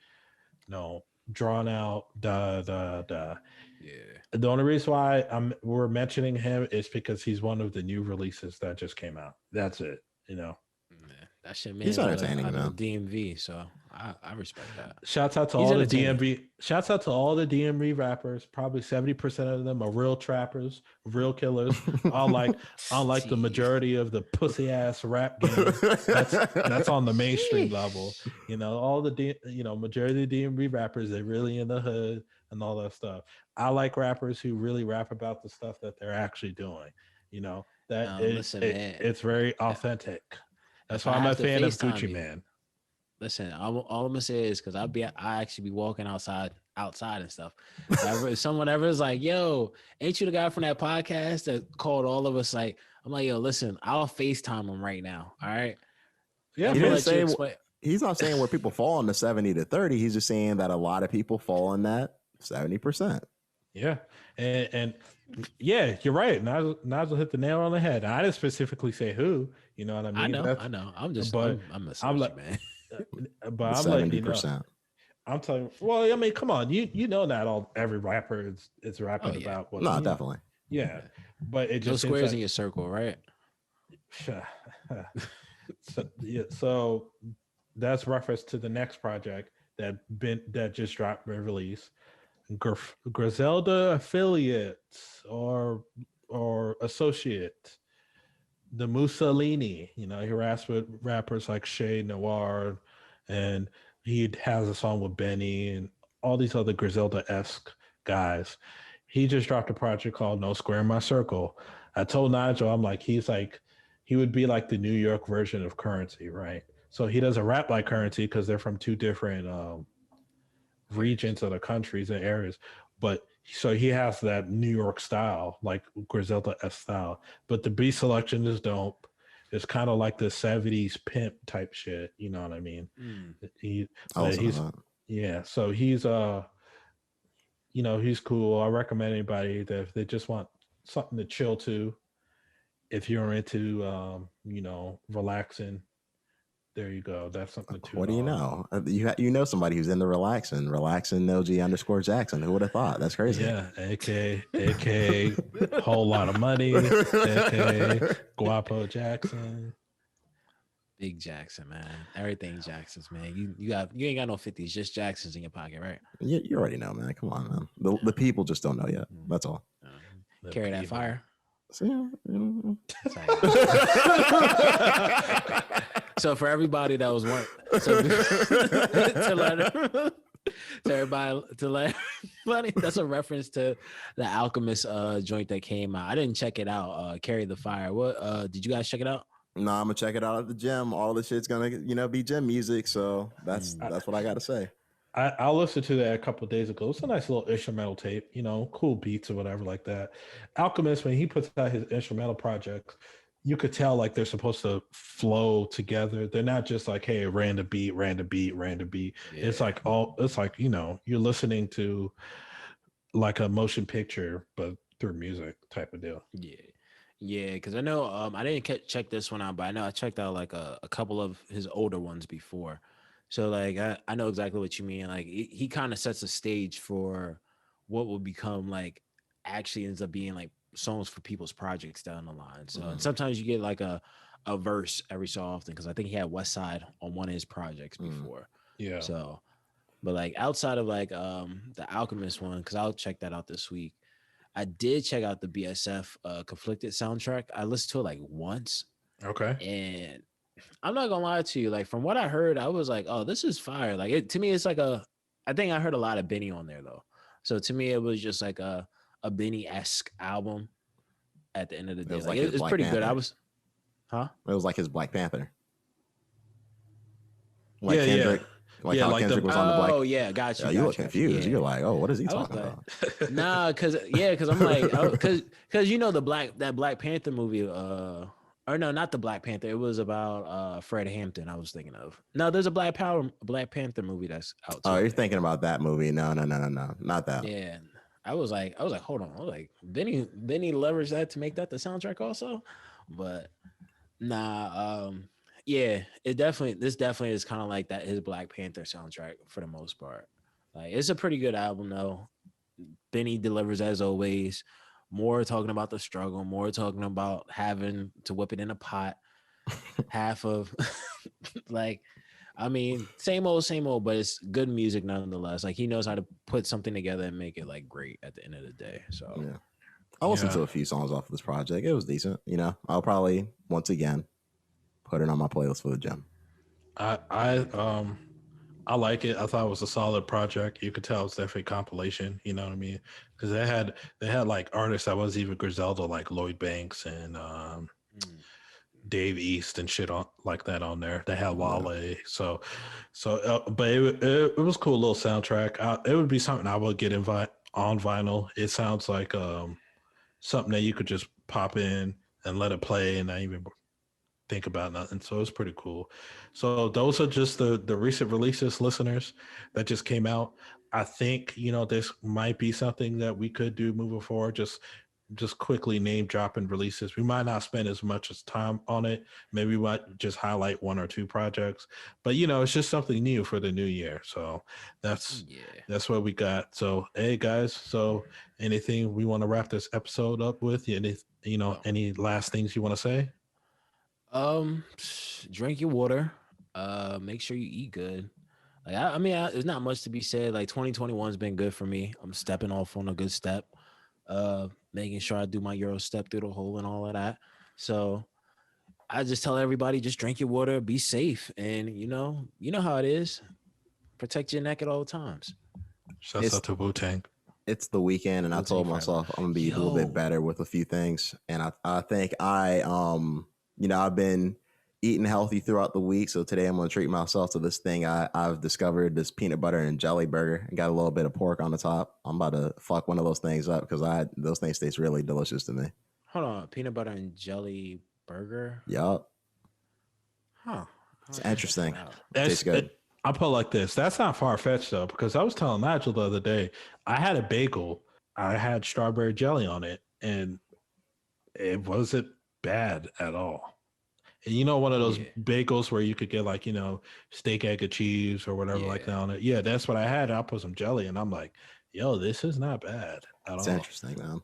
drawn out, da. Yeah. The only reason why we're mentioning him is because he's one of the new releases that just came out. That's it. That shit, man. He's entertaining, though. DMV, so I respect that. Shouts out to all the DMV. Shouts out to all the DMV rappers. Probably 70% of them are real trappers, real killers. unlike the majority of the pussy ass rap game. That's on the mainstream level. All the majority of the DMV rappers, they're really in the hood and all that stuff. I like rappers who really rap about the stuff that they're actually doing. It's very authentic. That's why I'm a fan of Gucci Mane. Listen, all I'm gonna say is because I actually be walking outside and stuff. If someone ever is like, "Yo, ain't you the guy from that podcast that called all of us?" Like, I'm like, "Yo, listen, I'll FaceTime him right now." All right. Yeah. he's not saying where people fall in the 70 to 30. He's just saying that a lot of people fall in that 70%. Yeah, and yeah, you're right. Nigel hit the nail on the head. I didn't specifically say who. You know what I mean? I know. I'm just, but I'm messing I'm with like, you, man. but I'm letting you know. 70%. I'm telling you. Well, I mean, come on. You know that every rapper is rapping about what. No, definitely. Yeah, but it No just squares in your circle, right? So that's reference to the next project that just dropped release. Griselda affiliates or associate, the Mussolini. You know, he raps with rappers like Shay Noir, and he has a song with Benny and all these other Griselda-esque guys. He just dropped a project called No Square in My Circle. I told Nigel, I'm like, he would be like the New York version of Currency, right? So he doesn't rap like Currency because they're from two different regions of the countries and areas. But so he has that New York style, like Griselda-esque style. But the beat selection is dope. It's kind of like the 70s pimp type shit. You know what I mean? Yeah. So he's you know, he's cool. I recommend anybody that if they just want something to chill to, if you're into you know, relaxing, there you go. That's something to. What do you know? You know somebody who's into relaxing OG_Jackson. Who would have thought? That's crazy. Yeah, aka whole lot of money, aka Guapo Jackson. Big Jackson, man. Everything Jacksons, man. You ain't got no 50s, just Jacksons in your pocket, right? You already know, man. Come on, man. The people just don't know yet. That's all. Carry that fire. So for everybody that was that's a reference to the Alchemist joint that came out. I didn't check it out. Carry the fire. What did you guys check it out? No, I'm gonna check it out at the gym. All the shit's gonna, you know, be gym music. So that's what I gotta say. I listened to that a couple of days ago. It's a nice little instrumental tape, you know, cool beats or whatever like that. Alchemist, when he puts out his instrumental projects, you could tell like they're supposed to flow together. They're not just like, hey, random beat. Yeah. It's like you know, you're listening to like a motion picture, but through music type of deal. Yeah, because I know I didn't check this one out, but I know I checked out like a couple of his older ones before. So like I know exactly what you mean. Like he kind of sets a stage for what will become like actually ends up being like songs for people's projects down the line. So and sometimes you get like a verse every so often, because I think he had West Side on one of his projects before. Yeah. So, but like outside of like the Alchemist one, because I'll check that out this week. I did check out the BSF Conflicted soundtrack. I listened to it like once. Okay. And I'm not gonna lie to you, like from what I heard, I was like, oh, this is fire. Like to me, it's like I think I heard a lot of Benny on there though. So to me, it was just like a Benny-esque album at the end of the day. Like it's pretty good. It was like his Black Panther. Like Kendrick. Like how Kendrick was on the Black. Oh yeah, gotcha. Yeah, you look confused. Yeah. You're like, oh, what is he talking about? Nah, because I'm like, because you know that Black Panther movie, or no, not the Black Panther. It was about Fred Hampton. I was thinking of. No, there's a Black Panther movie that's out. Oh, you're thinking about that movie? No, not that. Yeah, I was like, hold on. I was like, Benny leveraged that to make that the soundtrack also, but nah. Yeah, this definitely is kind of like that, his Black Panther soundtrack for the most part. Like it's a pretty good album though. Benny delivers as always. More talking about the struggle, more talking about having to whip it in a pot. Half of like, I mean, same old, but it's good music nonetheless. Like he knows how to put something together and make it like great at the end of the day. So yeah, I listened to a few songs off of this project. It was decent. You know, I'll probably once again put it on my playlist for the gym. I like it. I thought it was a solid project. You could tell it's definitely compilation. You know what I mean? Because they had like artists that wasn't even Griselda, like Lloyd Banks and Dave East and shit like that on there. They had Wale. So, but it was cool little soundtrack. It would be something I would get on vinyl. It sounds like something that you could just pop in and let it play and not even think about nothing. So it's pretty cool. So those are just the recent releases, listeners, that just came out. I think, this might be something that we could do moving forward. Just quickly name dropping releases. We might not spend as much as time on it. Maybe we might just highlight 1 or 2 projects, but it's just something new for the new year. So that's what we got. So, hey guys, so anything we want to wrap this episode up with? Any last things you want to say? Drink your water. Make sure you eat good. Like I mean, there's not much to be said. Like 2021's been good for me. I'm stepping off on a good step. Making sure I do my Euro step through the hole and all of that. So I just tell everybody, just drink your water, be safe, and you know how it is. Protect your neck at all times. Shouts out to Wu-Tang. It's the weekend, and I told myself I'm gonna be a little bit better with a few things, and I think I've been eating healthy throughout the week, so today I'm gonna treat myself to this thing I've discovered, this peanut butter and jelly burger. I got a little bit of pork on the top. I'm about to fuck one of those things up because those things taste really delicious to me. Hold on, peanut butter and jelly burger. Yup. Huh. It's interesting. Tastes good. I'll put it like this. That's not far-fetched though, because I was telling Nigel the other day, I had a bagel. I had strawberry jelly on it, and it wasn't bad at all. And one of those bagels where you could get like, steak, egg, and cheese or whatever like that on it. Yeah, that's what I had. I put some jelly and I'm like, yo, this is not bad at all. It's interesting, man.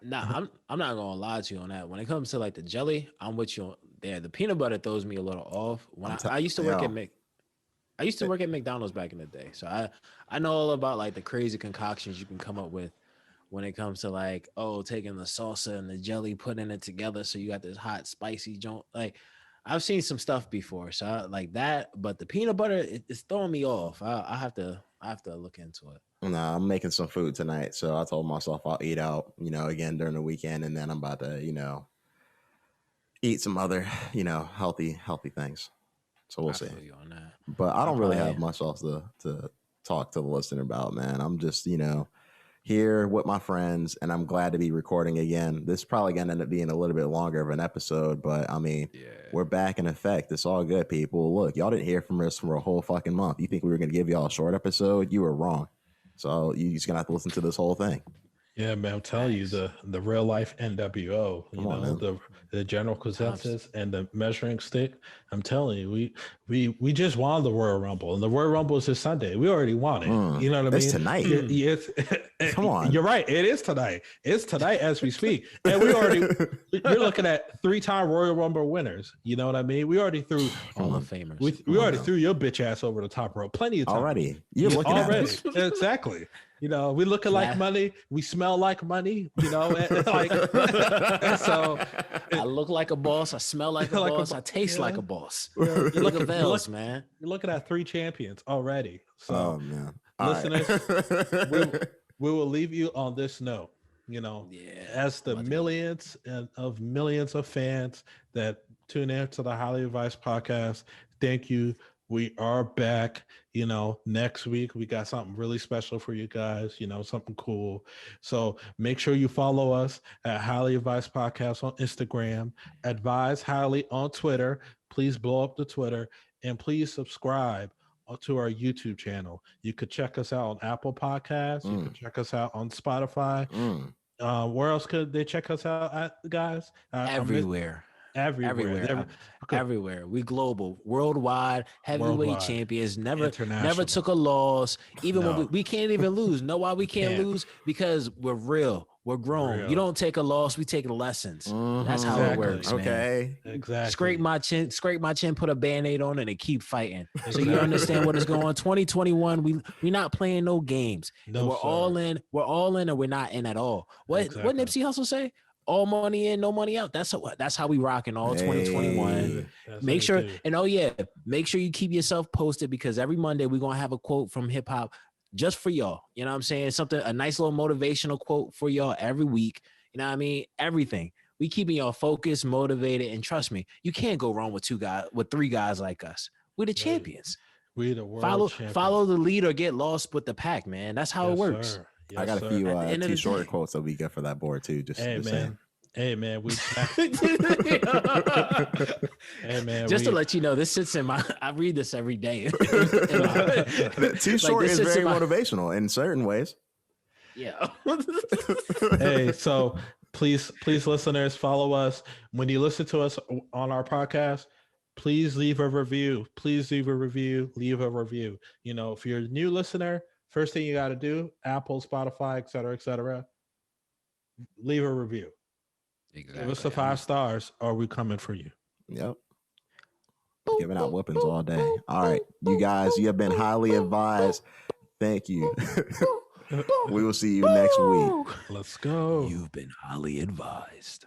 I'm not gonna lie to you on that. When it comes to like the jelly, I'm with you there. The peanut butter throws me a little off. When I used to work at McDonald's back in the day. So I know all about like the crazy concoctions you can come up with when it comes to like, taking the salsa and the jelly, putting it together. So you got this hot, spicy joint. Like I've seen some stuff before. So I like that, but the peanut butter, it's throwing me off. I have to look into it. Nah, I'm making some food tonight. So I told myself I'll eat out, again during the weekend. And then I'm about to, eat some other, healthy things. So we'll see. But I don't really have much else to talk to the listener about, man. I'm just, here with my friends, and I'm glad to be recording again. This is probably going to end up being a little bit longer of an episode, but I mean, we're back in effect. It's all good, people. Look, y'all didn't hear from us for a whole fucking month. You think we were going to give y'all a short episode? You were wrong. So you just going to have to listen to this whole thing. Yeah, man, I'm telling you, the real life NWO, the general consensus and the measuring stick. I'm telling you, we just won the Royal Rumble, and the Royal Rumble is this Sunday. We already won it. You know what I mean? It's tonight. Come on, you're right. It is tonight. It's tonight as we speak, and you're looking at 3-time Royal Rumble winners. You know what I mean? We already threw Hall of Famers. We already threw your bitch ass over the top rope plenty of times. Already, you're looking at us. Exactly. We looking like money. We smell like money. And so I look like a boss. I smell like a boss. I taste like a boss. You look at Vales, man. You're looking at 3 champions already. So, oh man, listeners, we will leave you on this note. As the millions of fans that tune in to the Highly Advised podcast, thank you. We are back. Next week we got something really special for you guys, something cool. So make sure you follow us at Highly Advised Podcast on Instagram, Advise Highly on Twitter. Please blow up the Twitter, and please subscribe to our YouTube channel. You could check us out on Apple Podcasts. You could check us out on Spotify. Where else could they check us out at, guys? Everywhere. Everywhere. We global, worldwide, heavyweight champions. Never took a loss. Even when we can't even lose. Know why we can't lose? Because we're real. We're grown. You don't take a loss. We take lessons. That's how it works, man. Okay. Exactly. Scrape my chin, put a Band-Aid on it, and keep fighting. So you understand what is going on. 2021, we not playing no games. We're all in. We're all in, and we're not in at all. What Nipsey Hussle say? All money in, no money out. That's how we rocking all 2021. Make sure make sure you keep yourself posted, because every Monday we're gonna have a quote from hip hop just for y'all. You know what I'm saying? A nice little motivational quote for y'all every week. You know what I mean? Everything. We keeping y'all focused, motivated, and trust me, you can't go wrong with 3 guys like us. We're the champions. We're the world champions. Follow the lead or get lost with the pack, man. That's how it works. Yes, I got a few short quotes that we get for that board too. Just man. Hey man, hey man, Just to let you know, this sits in my. I read this every day. Too Short this is sits very in my- motivational in certain ways. Yeah. hey, so please, listeners, follow us. When you listen to us on our podcast, please leave a review. Leave a review. You know, if you're a new listener, first thing you got to do, Apple, Spotify, etc., leave a review. Exactly. Give us the 5 stars, or we coming for you. Yep. Giving out weapons all day. All right, you guys, you have been highly advised. Thank you. We will see you next week. Let's go. You've been highly advised.